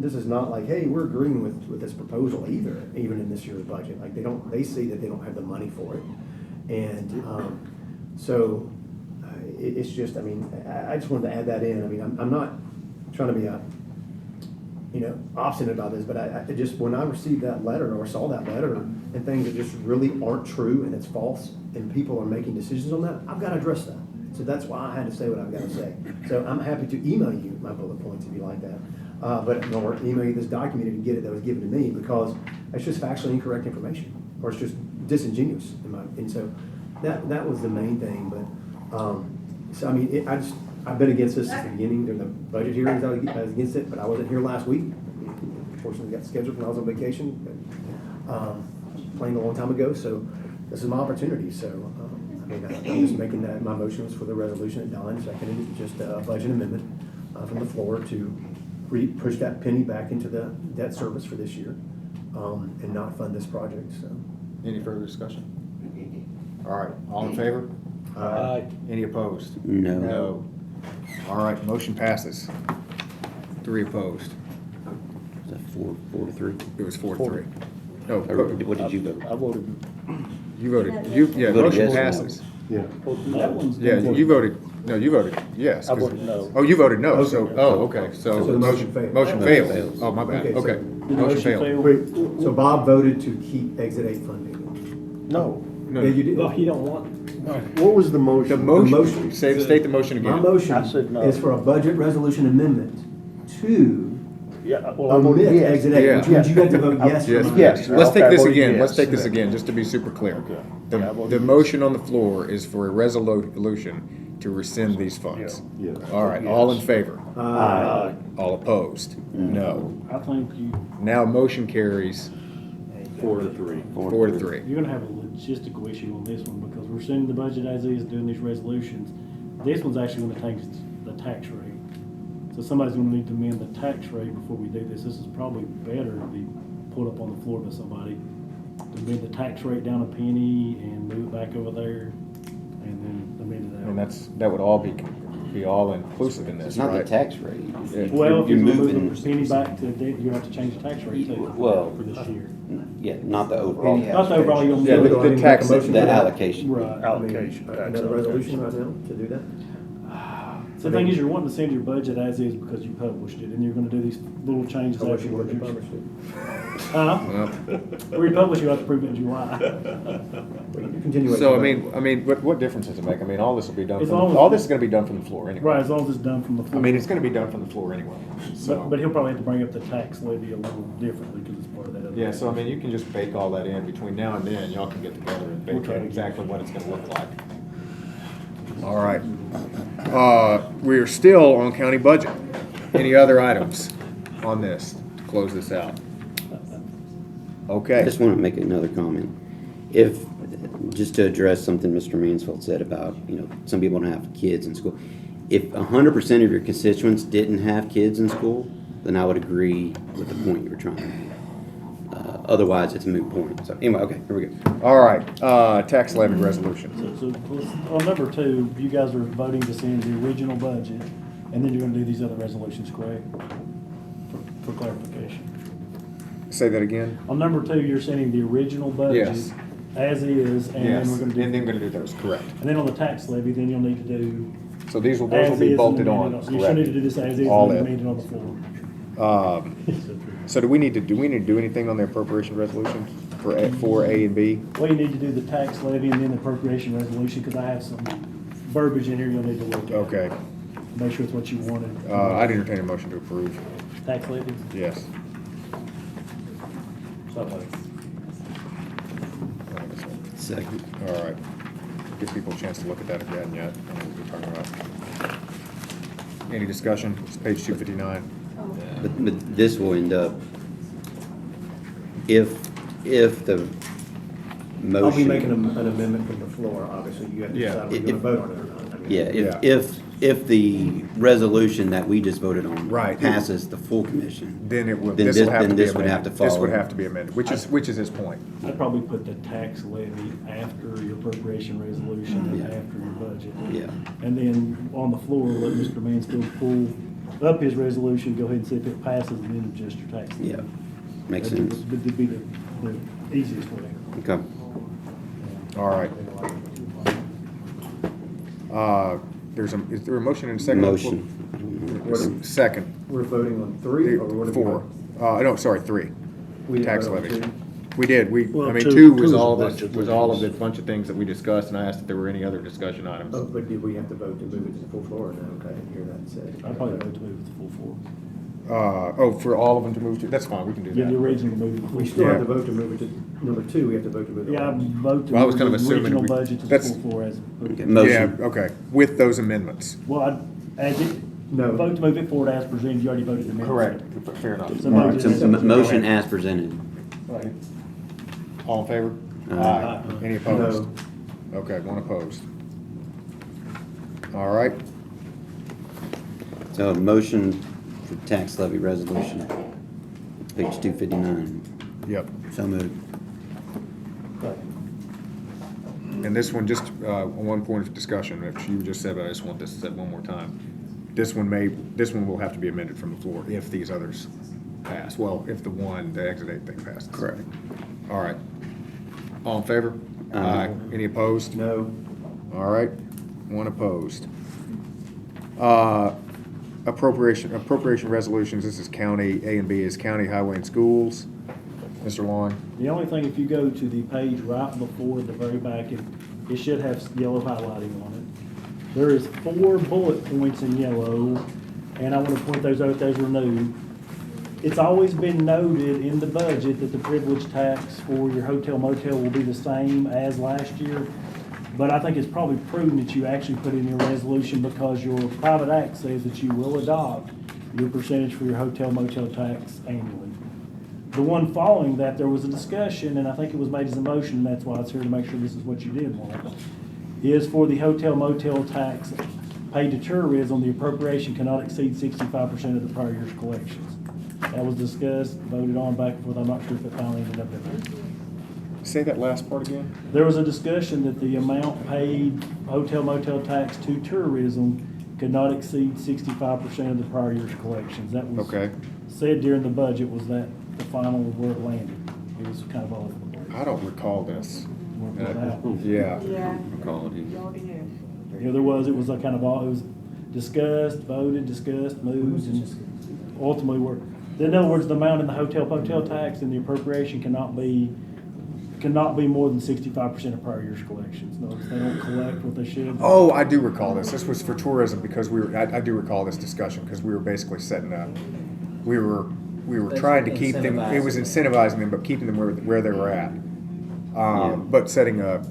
this is not like, hey, we're agreeing with this proposal either, even in this year's budget. Like they see that they don't have the money for it. And it's just, I just wanted to add that in. I mean, I'm not trying to be obstinate about this, but I just, when I received that letter or saw that letter and things that just really aren't true and it's false and people are making decisions on that, I've got to address that. So that's why I had to say what I've got to say. So I'm happy to email you my bullet points if you like that. Or email you this document and get it that was given to me, because it's just factually incorrect information, or it's just disingenuous. And so that was the main thing. But I've been against this since the beginning. During the budget hearings, I was against it, but I wasn't here last week. Unfortunately, got scheduled when I was on vacation, playing a long time ago. So this is my opportunity. So I'm just making that. My motion was for the resolution at Don, seconded, just a budget amendment from the floor to push that penny back into the debt service for this year, and not fund this project. So, Any further discussion? All right, all in favor? Aye. Any opposed? No. No. All right, motion passes. 3 opposed. Is that 4-3? It was 4-3. No, Or what did you vote? I voted. you voted, Voted motion yes or no? passes. Yeah. That one's. Yeah, you voted, no, you voted yes. I 'cause- voted no. Oh, you voted no, Okay. so, okay, so. So the motion failed. Motion Motion failed. fails. Oh, my bad, Okay, so- okay. The Motion failed. wait, so Bob voted to keep Exit 8 funding. No. No, Yeah, you did. Well, he don't want, What was the motion? The motion, motion. state the motion My again. motion I said no. is for a budget resolution amendment to Yeah, well, I Omit voted yes. exit A, which means you have to vote yes. Yes, or no. yes. Let's take Okay, this well, again. Let's yes. take this again, just to be super clear. Okay. The, Yeah, well, the yes. motion on the floor is for a resolution to rescind these funds. Yeah. All right, all in Yes. favor? Aye. All opposed? No. I think Now motion carries 4-3. 4-3. you're gonna have a logistical issue on this one, because we're sending the budget as is, doing these resolutions. This one's actually gonna change the tax rate. So somebody's gonna need to amend the tax rate before we do this. This is probably better to be put up on the floor by somebody, to amend the tax rate down a penny and move it back over there, and then amend it out. And that would all be all inclusive in this, It's not the right? tax rate. Well, if You're you're moving, moving the penny back to, you have to change the tax rate too. Well- For this year. yeah, not the overall. Not the overall, you're Yeah, gonna. the tax, The allocation. Right. Allocation. tax Another allocation. resolution right now to do that? So the thing is, you're wanting to send your budget as is because you published it, and you're gonna do these little changes I wish you afterwards. wouldn't have published it. well, We publish, you have to prove it in July. Continuation. so I mean, what difference does it make? I mean, all this will be done, As from, long as- all this is gonna be done from the floor anyway. Right, as long as it's done from the I floor. mean, it's gonna be done from the floor anyway, so. But he'll probably have to bring up the tax levy a little differently because it's part of that other. Yeah, so I mean, you can just bake all that in between now and then, y'all can get together and We'll bake try in to- exactly what it's gonna look like. All right. We're still on county budget. Any other items on this to close this out? I Okay, just want to make another comment. If, just to address something Mr. Mansfield said about, some people don't have kids in school. If 100% of your constituents didn't have kids in school, then I would agree with the point you were trying to make. Otherwise, it's a moot point. So anyway, okay, here we go. all right, tax levy resolution. So on number 2, you guys are voting to send the original budget, and then you're gonna do these other resolutions, correct? For clarification. Say that again? On number 2, you're sending the original budget Yes. as is, and then Yes, we're gonna do. and then gonna do those, correct. And then on the tax levy, then you'll need to do. So those will as be is bolted and on, amended You should need to do correct. this as is All and in. amended on the floor. So do we need to do anything on the appropriation resolution for A and B? Well, you need to do the tax levy and then the appropriation resolution, because I have some verbiage in here you'll need to look at. Okay, Make sure it's what you wanted. I'd entertain a motion to approve, Tax levy? yes. Second. All right. Give people a chance to look at that again yet. I don't know what we're talking about. Any discussion? It's page 259. But this will end up, if the motion. I'll be making an amendment from the floor, obviously, you have to Yeah. decide whether you're gonna vote on it or not. I mean, Yeah, Yeah. if the resolution that we just voted on. Right. Passes the full commission. Then it would, Then this will this- have to then be this would have amended. to This follow. would have to be amended, which is his point. I'd probably put the tax levy after your appropriation resolution and Yeah. after your budget. Yeah, And then on the floor, let Mr. Mansfield pull up his resolution, go ahead and see if it passes, and then adjust your tax levy. yeah, makes That'd sense. be the easiest way. Okay. All right. Is there a motion and a second? Motion. Second. We're voting on 3, or what are we? 4. No, sorry, 3. We didn't Tax vote on levy. 2? We did, Well, I mean, 2 2 was is a all bunch this, of was all of the things. bunch of things that we discussed, and I asked if there were any other discussion items. Oh, but did we have to vote to move it to the full floor or no? Okay, I didn't hear that said. I'd probably vote to move it to full floor. For all of them to move to, that's fine, we can do Yeah, the that. original move. to We full still have to Yeah. vote to move it to number 2, we have to vote to move it. Yeah, I on. vote to Well, I was move kind of the assuming original we- budget to the that's- full floor as. Okay, motion. Yeah, okay, with those amendments. Well, as it, No. vote to move it forward as presented, you already voted to amend it. Fair enough. So All right, motion- So motion as presented. Right. all in favor? Aye. Any opposed? No. Okay, 1 opposed. All right, So a motion for tax levy resolution, page 259. yep. So moved. And this one, just one point of discussion, which you just said, but I just want this said one more time. This one will have to be amended from the floor if these others pass. Well, if the exit 8 thing passes. Correct. All right. All in favor? Aye. Any opposed? No. All right, 1 opposed. Appropriation resolutions, this is county, A and B is county, highway, and schools. Mr. Long? The only thing, if you go to the page right before the very back, it should have yellow highlighting on it. There is 4 bullet points in yellow, and I want to point those out, those are new. It's always been noted in the budget that the privilege tax for your hotel motel will be the same as last year. But I think it's probably prudent that you actually put in your resolution, because your private act says that you will adopt your percentage for your hotel motel tax annually. The one following that, there was a discussion, and I think it was made as a motion, and that's why it's here to make sure this is what you did want, is for the hotel motel tax paid to tourism, the appropriation cannot exceed 65% of the prior year's collections. That was discussed, voted on back and forth. I'm not sure if it finally ended up in there. Say that last part again? There was a discussion that the amount paid hotel motel tax to tourism could not exceed 65% of the prior year's collections. That was Okay. said during the budget. Was that the final where it landed? It was kind of all over the place. I don't recall this. Worked it out. Yeah. Yeah. Recall it. You already knew. Yeah, there was, it was a kind of all, it was discussed, voted, discussed, moved, and ultimately in other words, the amount in the hotel motel tax and the appropriation cannot be more than 65% of prior year's collections. In other words, they don't collect what they should. Oh, I do recall this. This was for tourism because I do recall this discussion because we were basically setting up, we were trying to keep them, it was incentivizing them, but keeping them where they were at. But setting up,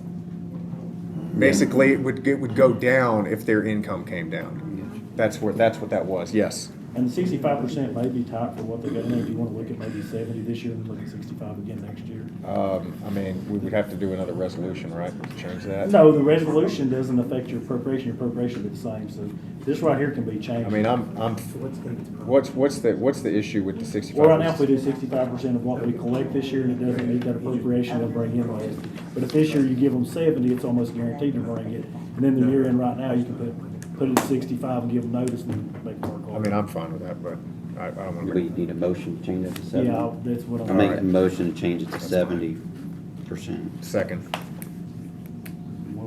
basically it would go down if their income came down. That's what that was, yes. And the 65% may be tight for what they got in. If you want to look at maybe 70 this year, and look at 65 again next year. I mean, we would have to do another resolution, right, to change that? No, the resolution doesn't affect your appropriation. Your appropriation will be the same. So this right here can be changed. I mean, what's the issue with the 65%? Well, right now, if we do 65% of what we collect this year and it doesn't meet that appropriation, they'll bring in less. But if this year you give them 70, it's almost guaranteed to bring it. And then the year in right now, you can put it at 65 and give them notice and make it work. I mean, I'm fine with that, but I don't want to. We need a motion to change it to 70. Yeah, that's what I I'm. make a motion to change it to 70%. Second.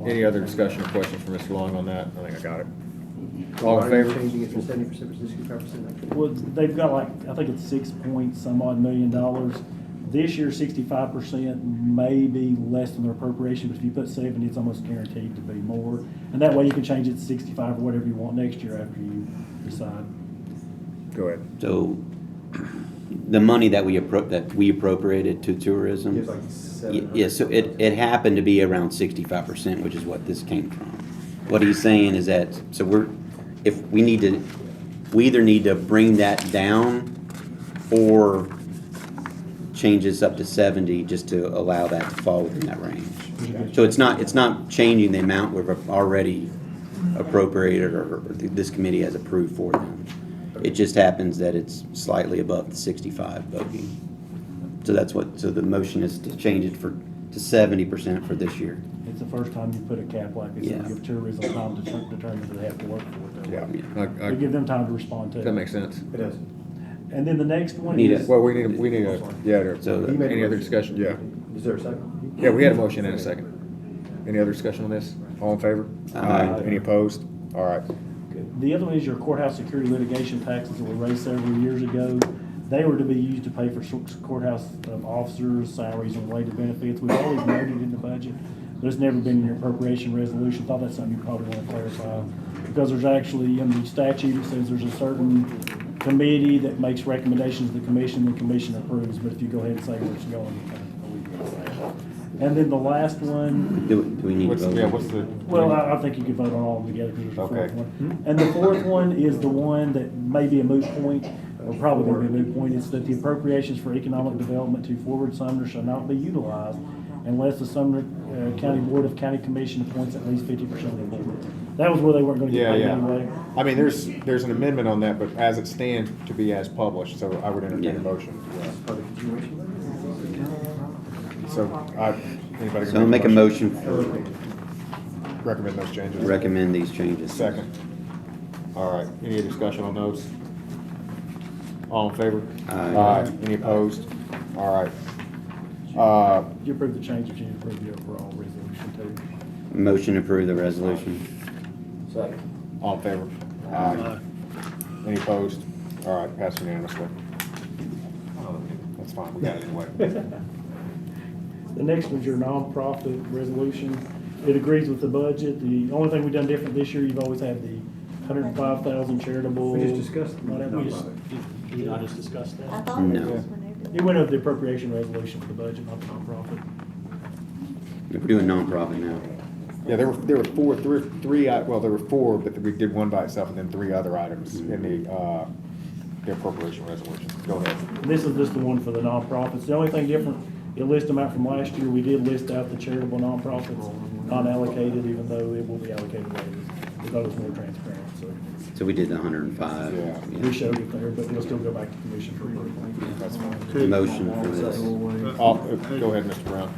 Any other discussion or questions for Mr. Long on that? I think I got it. All in favor? Changing it from 70% to 65%? Well, they've got like, I think it's $6 odd million. This year, 65% may be less than their appropriation, but if you put 70, it's almost guaranteed to be more. And that way you can change it to 65 or whatever you want next year after you decide. Go ahead. So the money that we appropriated to tourism. It's like 700. Yeah, so it happened to be around 65%, which is what this came from. What he's saying is that, so we either need to bring that down or change this up to 70 just to allow that to fall within that range. So it's not changing the amount we've already appropriated or this committee has approved for them. It just happens that it's slightly above the 65 bogey. So so the motion is to change it to 70% for this year. It's the first time you put a cap like this, Yeah. and give tourism time to determine if they have to work for it. Yeah. We give them time to respond to it. That makes sense. It does. And then the next one Need is. Well, we need a, yeah, So He made a any other motion. discussion? Yeah. Is there a second? Yeah, we had a motion and a second. Any other discussion on this? All in favor? Aye. Any opposed? All right. The other one is your courthouse security litigation taxes that were raised several years ago. They were to be used to pay for courthouse officers' salaries and related benefits. We've always noted in the budget, but it's never been in your appropriation resolution. Thought that's something you probably want to clarify. Because there's actually, in the statute, it says there's a certain committee that makes recommendations to the commission approves. But if you go ahead and say where it's going, you kind of alleviate that. And then the last one. Do we need to vote? What's the? Well, I think you could vote on all of them together because there's a fourth Okay. one. And the fourth one is the one that may be a moot point, or probably going to be a moot point. It's that the appropriations for economic development to Forward Sumner shall not be utilized unless the Sumner County Board of County Commission appoints at least 50% of the board. That was where they weren't going to get paid anyway. I mean, there's an amendment on that, but as it stands to be as published, so I would entertain a motion. Part of the continuation? So, anybody? So I'll make a motion for, Recommend those changes. recommend these changes. Second. All right, any discussion on those? All in favor? Aye. Any opposed? All right. You approve the changes, you approve the overall resolution too. Motion to approve the resolution. Second. All in favor? Aye. Any opposed? All right, passed unanimously. That's fine, we got it anyway. The next one's your nonprofit resolution. It agrees with the budget. The only thing we've done different this year, you've always had the 105,000 charitable. We just discussed whatever. nonprofit. Did I just discuss I that? thought No. it was whenever. It went over the appropriation resolution for the budget, not the nonprofit. We're doing nonprofit now. Yeah, there were there were four, but we did one by itself and then three other items in the appropriation resolution. Go ahead. This is just the one for the nonprofits. The only thing different, it lists them out from last year. We did list out the charitable nonprofits, non-allocated, even though it will be allocated later. We thought it was more transparent, so So we did the 105. Yeah. we showed it there, but we'll still go back to commission for approval. That's fine. Motion for this. Go ahead, Mr. Brown.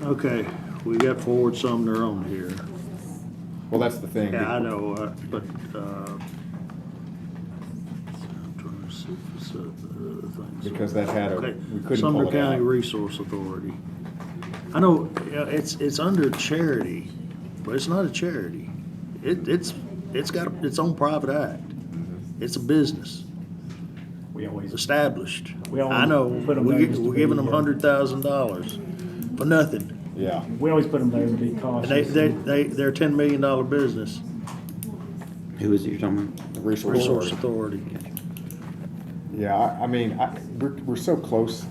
Okay, we got Ford Sumner on here. Well, that's the thing. Yeah, I know, but, I'm trying to see if it's, things. Because that had Okay, we couldn't pull Sumner it County out. Resource Authority. I know, yeah, it's under charity, but it's not a charity. It's got its own private act. It's a business, We always, established. We always I know, put 'em down just to we're giving them be, $100,000 for nothing. Yeah. we always put them there to be And cautious. they're a $10 million business, Who is it you're talking about? The resource Resource authority. Authority. Yeah, I mean, we're so close.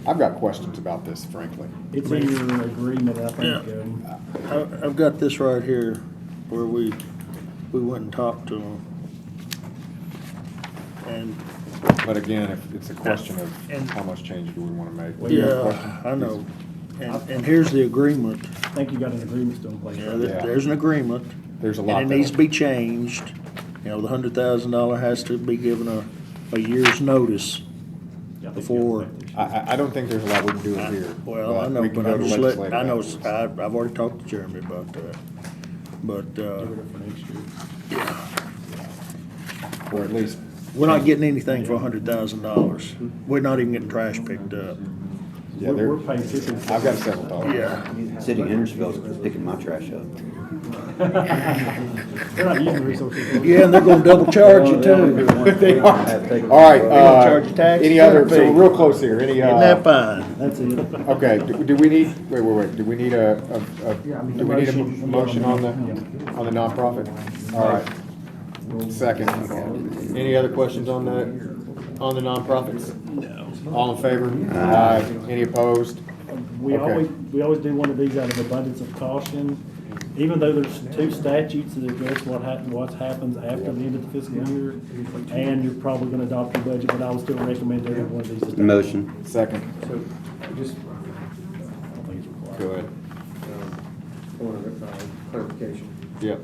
I've got questions about this, frankly. It's in your agreement, I think. Yeah. I've got this right here where we went and talked to them. And, But again, if it's a question of And- how much change do we want to make. What do you have a question? yeah, I know. And here's the agreement. I think you got an agreement still in place. Yeah, right? there's an agreement. There's a lot And it needs to there. be changed. You know, the $100,000 has to be given a year's notice Yeah, I think before. I don't think there's a lot we can do here. Well, I know, we can but go I'm to just legislative I know, actions. I've already talked to Jeremy about that. But, Do it for next year. Or at least, we're not getting anything for $100,000. We're not even getting trash picked up. yeah, We're paying tipping. I've got several thoughts. Yeah. City of Hendersonville's picking my trash up. They're not using resources. Yeah, and they're gonna double charge you too. They are. All right, charge you taxes any other, and a so fee. we're real close here. Any, Isn't that fine? That's it. okay, do we need, wait, do we need a motion on the nonprofit? All right. Second. Any other questions on the nonprofits? No. All in favor? Aye. Any opposed? We Okay. always do one of these out of abundance of caution. Even though there's two statutes that address what happens after the end of the fiscal year, and you're probably gonna adopt your budget, but I would still recommend every one of these. to stay. Motion. Second. So, just, I don't think it's required. Go ahead. point of clarification. Yep.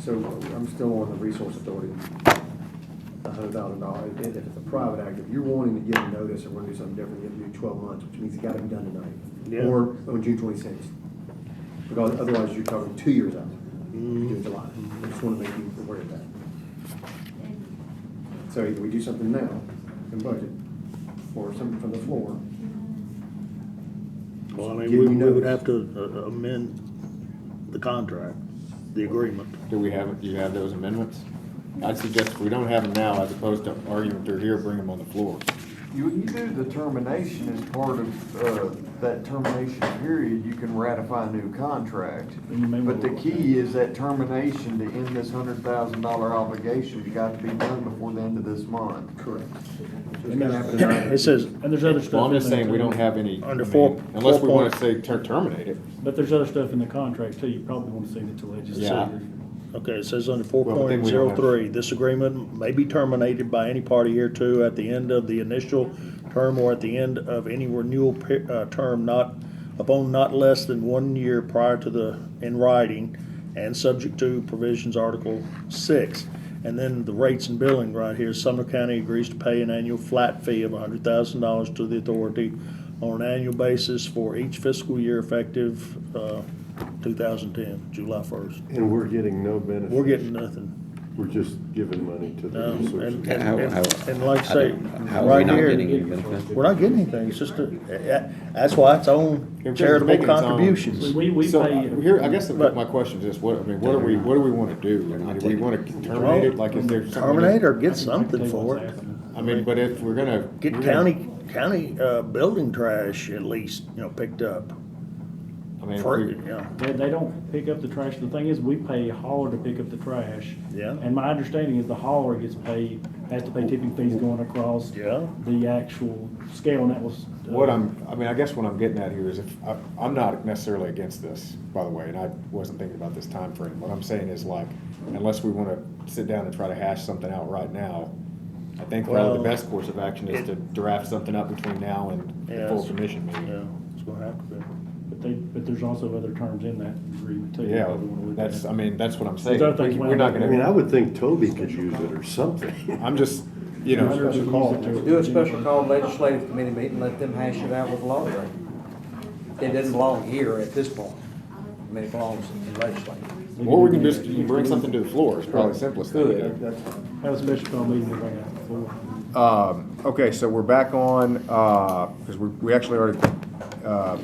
So I'm still on the resource authority, $100,000. If it's a private act, if you're wanting to give a notice or want to do something different, you have to do 12 months, which means it's got to be done tonight. Yeah. Or on June 26th. Because otherwise you're talking 2 years out. You do it July. I just want to make you aware of that. So either we do something now in budget, or something from the floor. Well, I mean, Give we you would notice. have to amend the contract, the agreement. Do you have those amendments? I'd suggest if we don't have them now, as opposed to arguing through here, bring them on the floor. You do the termination as part of, that termination period, you can ratify a new contract. And you may But the want- key is that termination to end this $100,000 obligation, has got to be done before the end of this month. Correct. So it's got to happen tonight. It says, And there's other stuff. Well, I'm just in there, saying, we too. don't have any. Under I mean, four- unless we 4 want to say terminate it. But there's other stuff in the contract too, you probably want to see the Yeah. legislature. okay, it says under Well, but then we don't have- 4.03, this agreement may be terminated by any party hereto at the end of the initial term or at the end of any renewal term not less than 1 year prior to the, in writing, and subject to provisions Article 6. And then the rates and billing right here, Sumner County agrees to pay an annual flat fee of $100,000 to the authority on an annual basis for each fiscal year effective 2010, July 1st. And we're getting no benefit. We're getting nothing. We're just giving money to the No, resource. and, How- and, how- and like I how say, do- how are we right not getting any here, benefit? we're not getting anything, it's just that's why it's own It's charitable making its own- contributions. We So, pay. here, I guess But- my question is this, what do we want to do? I mean, do we want to terminate it, like, is there something? Terminate or get I can something tell you for what's it. happening. I mean, but if we're gonna. Get county building trash at least, picked up. I mean, if Free, we- yeah. They don't pick up the trash. The thing is, we pay a hauler to pick up the trash. Yeah. And my understanding is the hauler has to pay tipping fees going across Yeah. the actual scale, and that was. I guess what I'm getting at here is I'm not necessarily against this, by the way, and I wasn't thinking about this time frame. What I'm saying is like, unless we want to sit down and try to hash something out right now, I think probably Well, the best course of action is to draft something up between now and the Yeah, full it's- commission Yeah, meeting. it's gonna have to be. But there's also other terms in that agreement too. Yeah, that we wanna look that's, at. that's what I'm saying. There's other things We're not I mean, I gonna, would think Toby could use it or something. I'm just, you know. Special call. Do a special call legislative committee meeting, let them hash it out with the law director. It doesn't belong here at this point. I mean, it belongs in legislative. Or we can just bring something to the floor, it's probably the simplest thing to do. Have a special call meeting to bring out before. Okay, so we're back on, because we actually already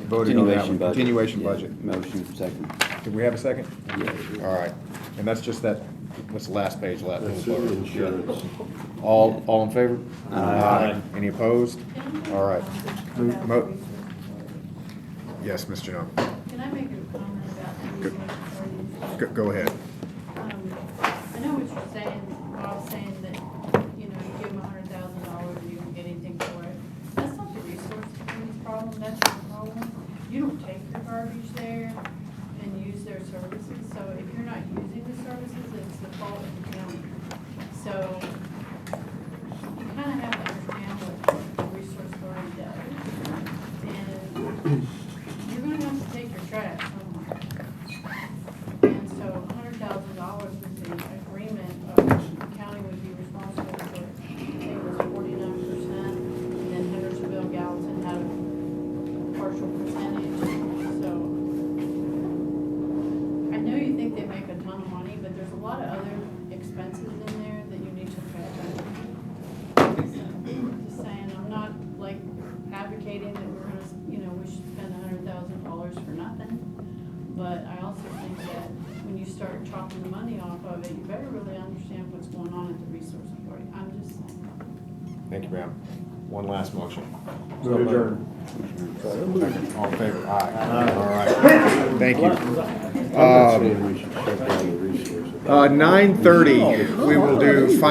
voted on that Continuation one. budget. Continuation Yeah, budget. Motion, second. Did we have a second? All right, and that's just that's the last page left. That's insurance. All in favor? Aye. Any opposed? All right. Yes, Mr. Young. Can I make a comment about the employees? Go ahead. I know what you're saying, Bob's saying that, you know, you give them $100,000 and you don't get anything for it. That's not the resource committee's problem, that's your problem. You don't take your garbage there and use their services, so if you're not using the services, it's the fault of the county. So you kind of have to understand what the resource authority does. And you're gonna have to take your trash somewhere. And so $100,000 was the agreement of the county would be responsible for, I think it was 49%, and then Hendersonville, Gallatin had a partial percentage. So I know you think they make a ton of money, but there's a lot of other expenses in there that you need to pay attention to. So, just saying, I'm not like advocating that we're gonna, you know, we should spend $100,000 for nothing. But I also think that when you start chopping the money off of it, you better really understand what's going on at the resource authority. I'm just saying. Thank you, ma'am. One last motion. Second. All in favor? Aye. All right. Thank you. I'm not saying we should shut down the resources. 9:30, we will do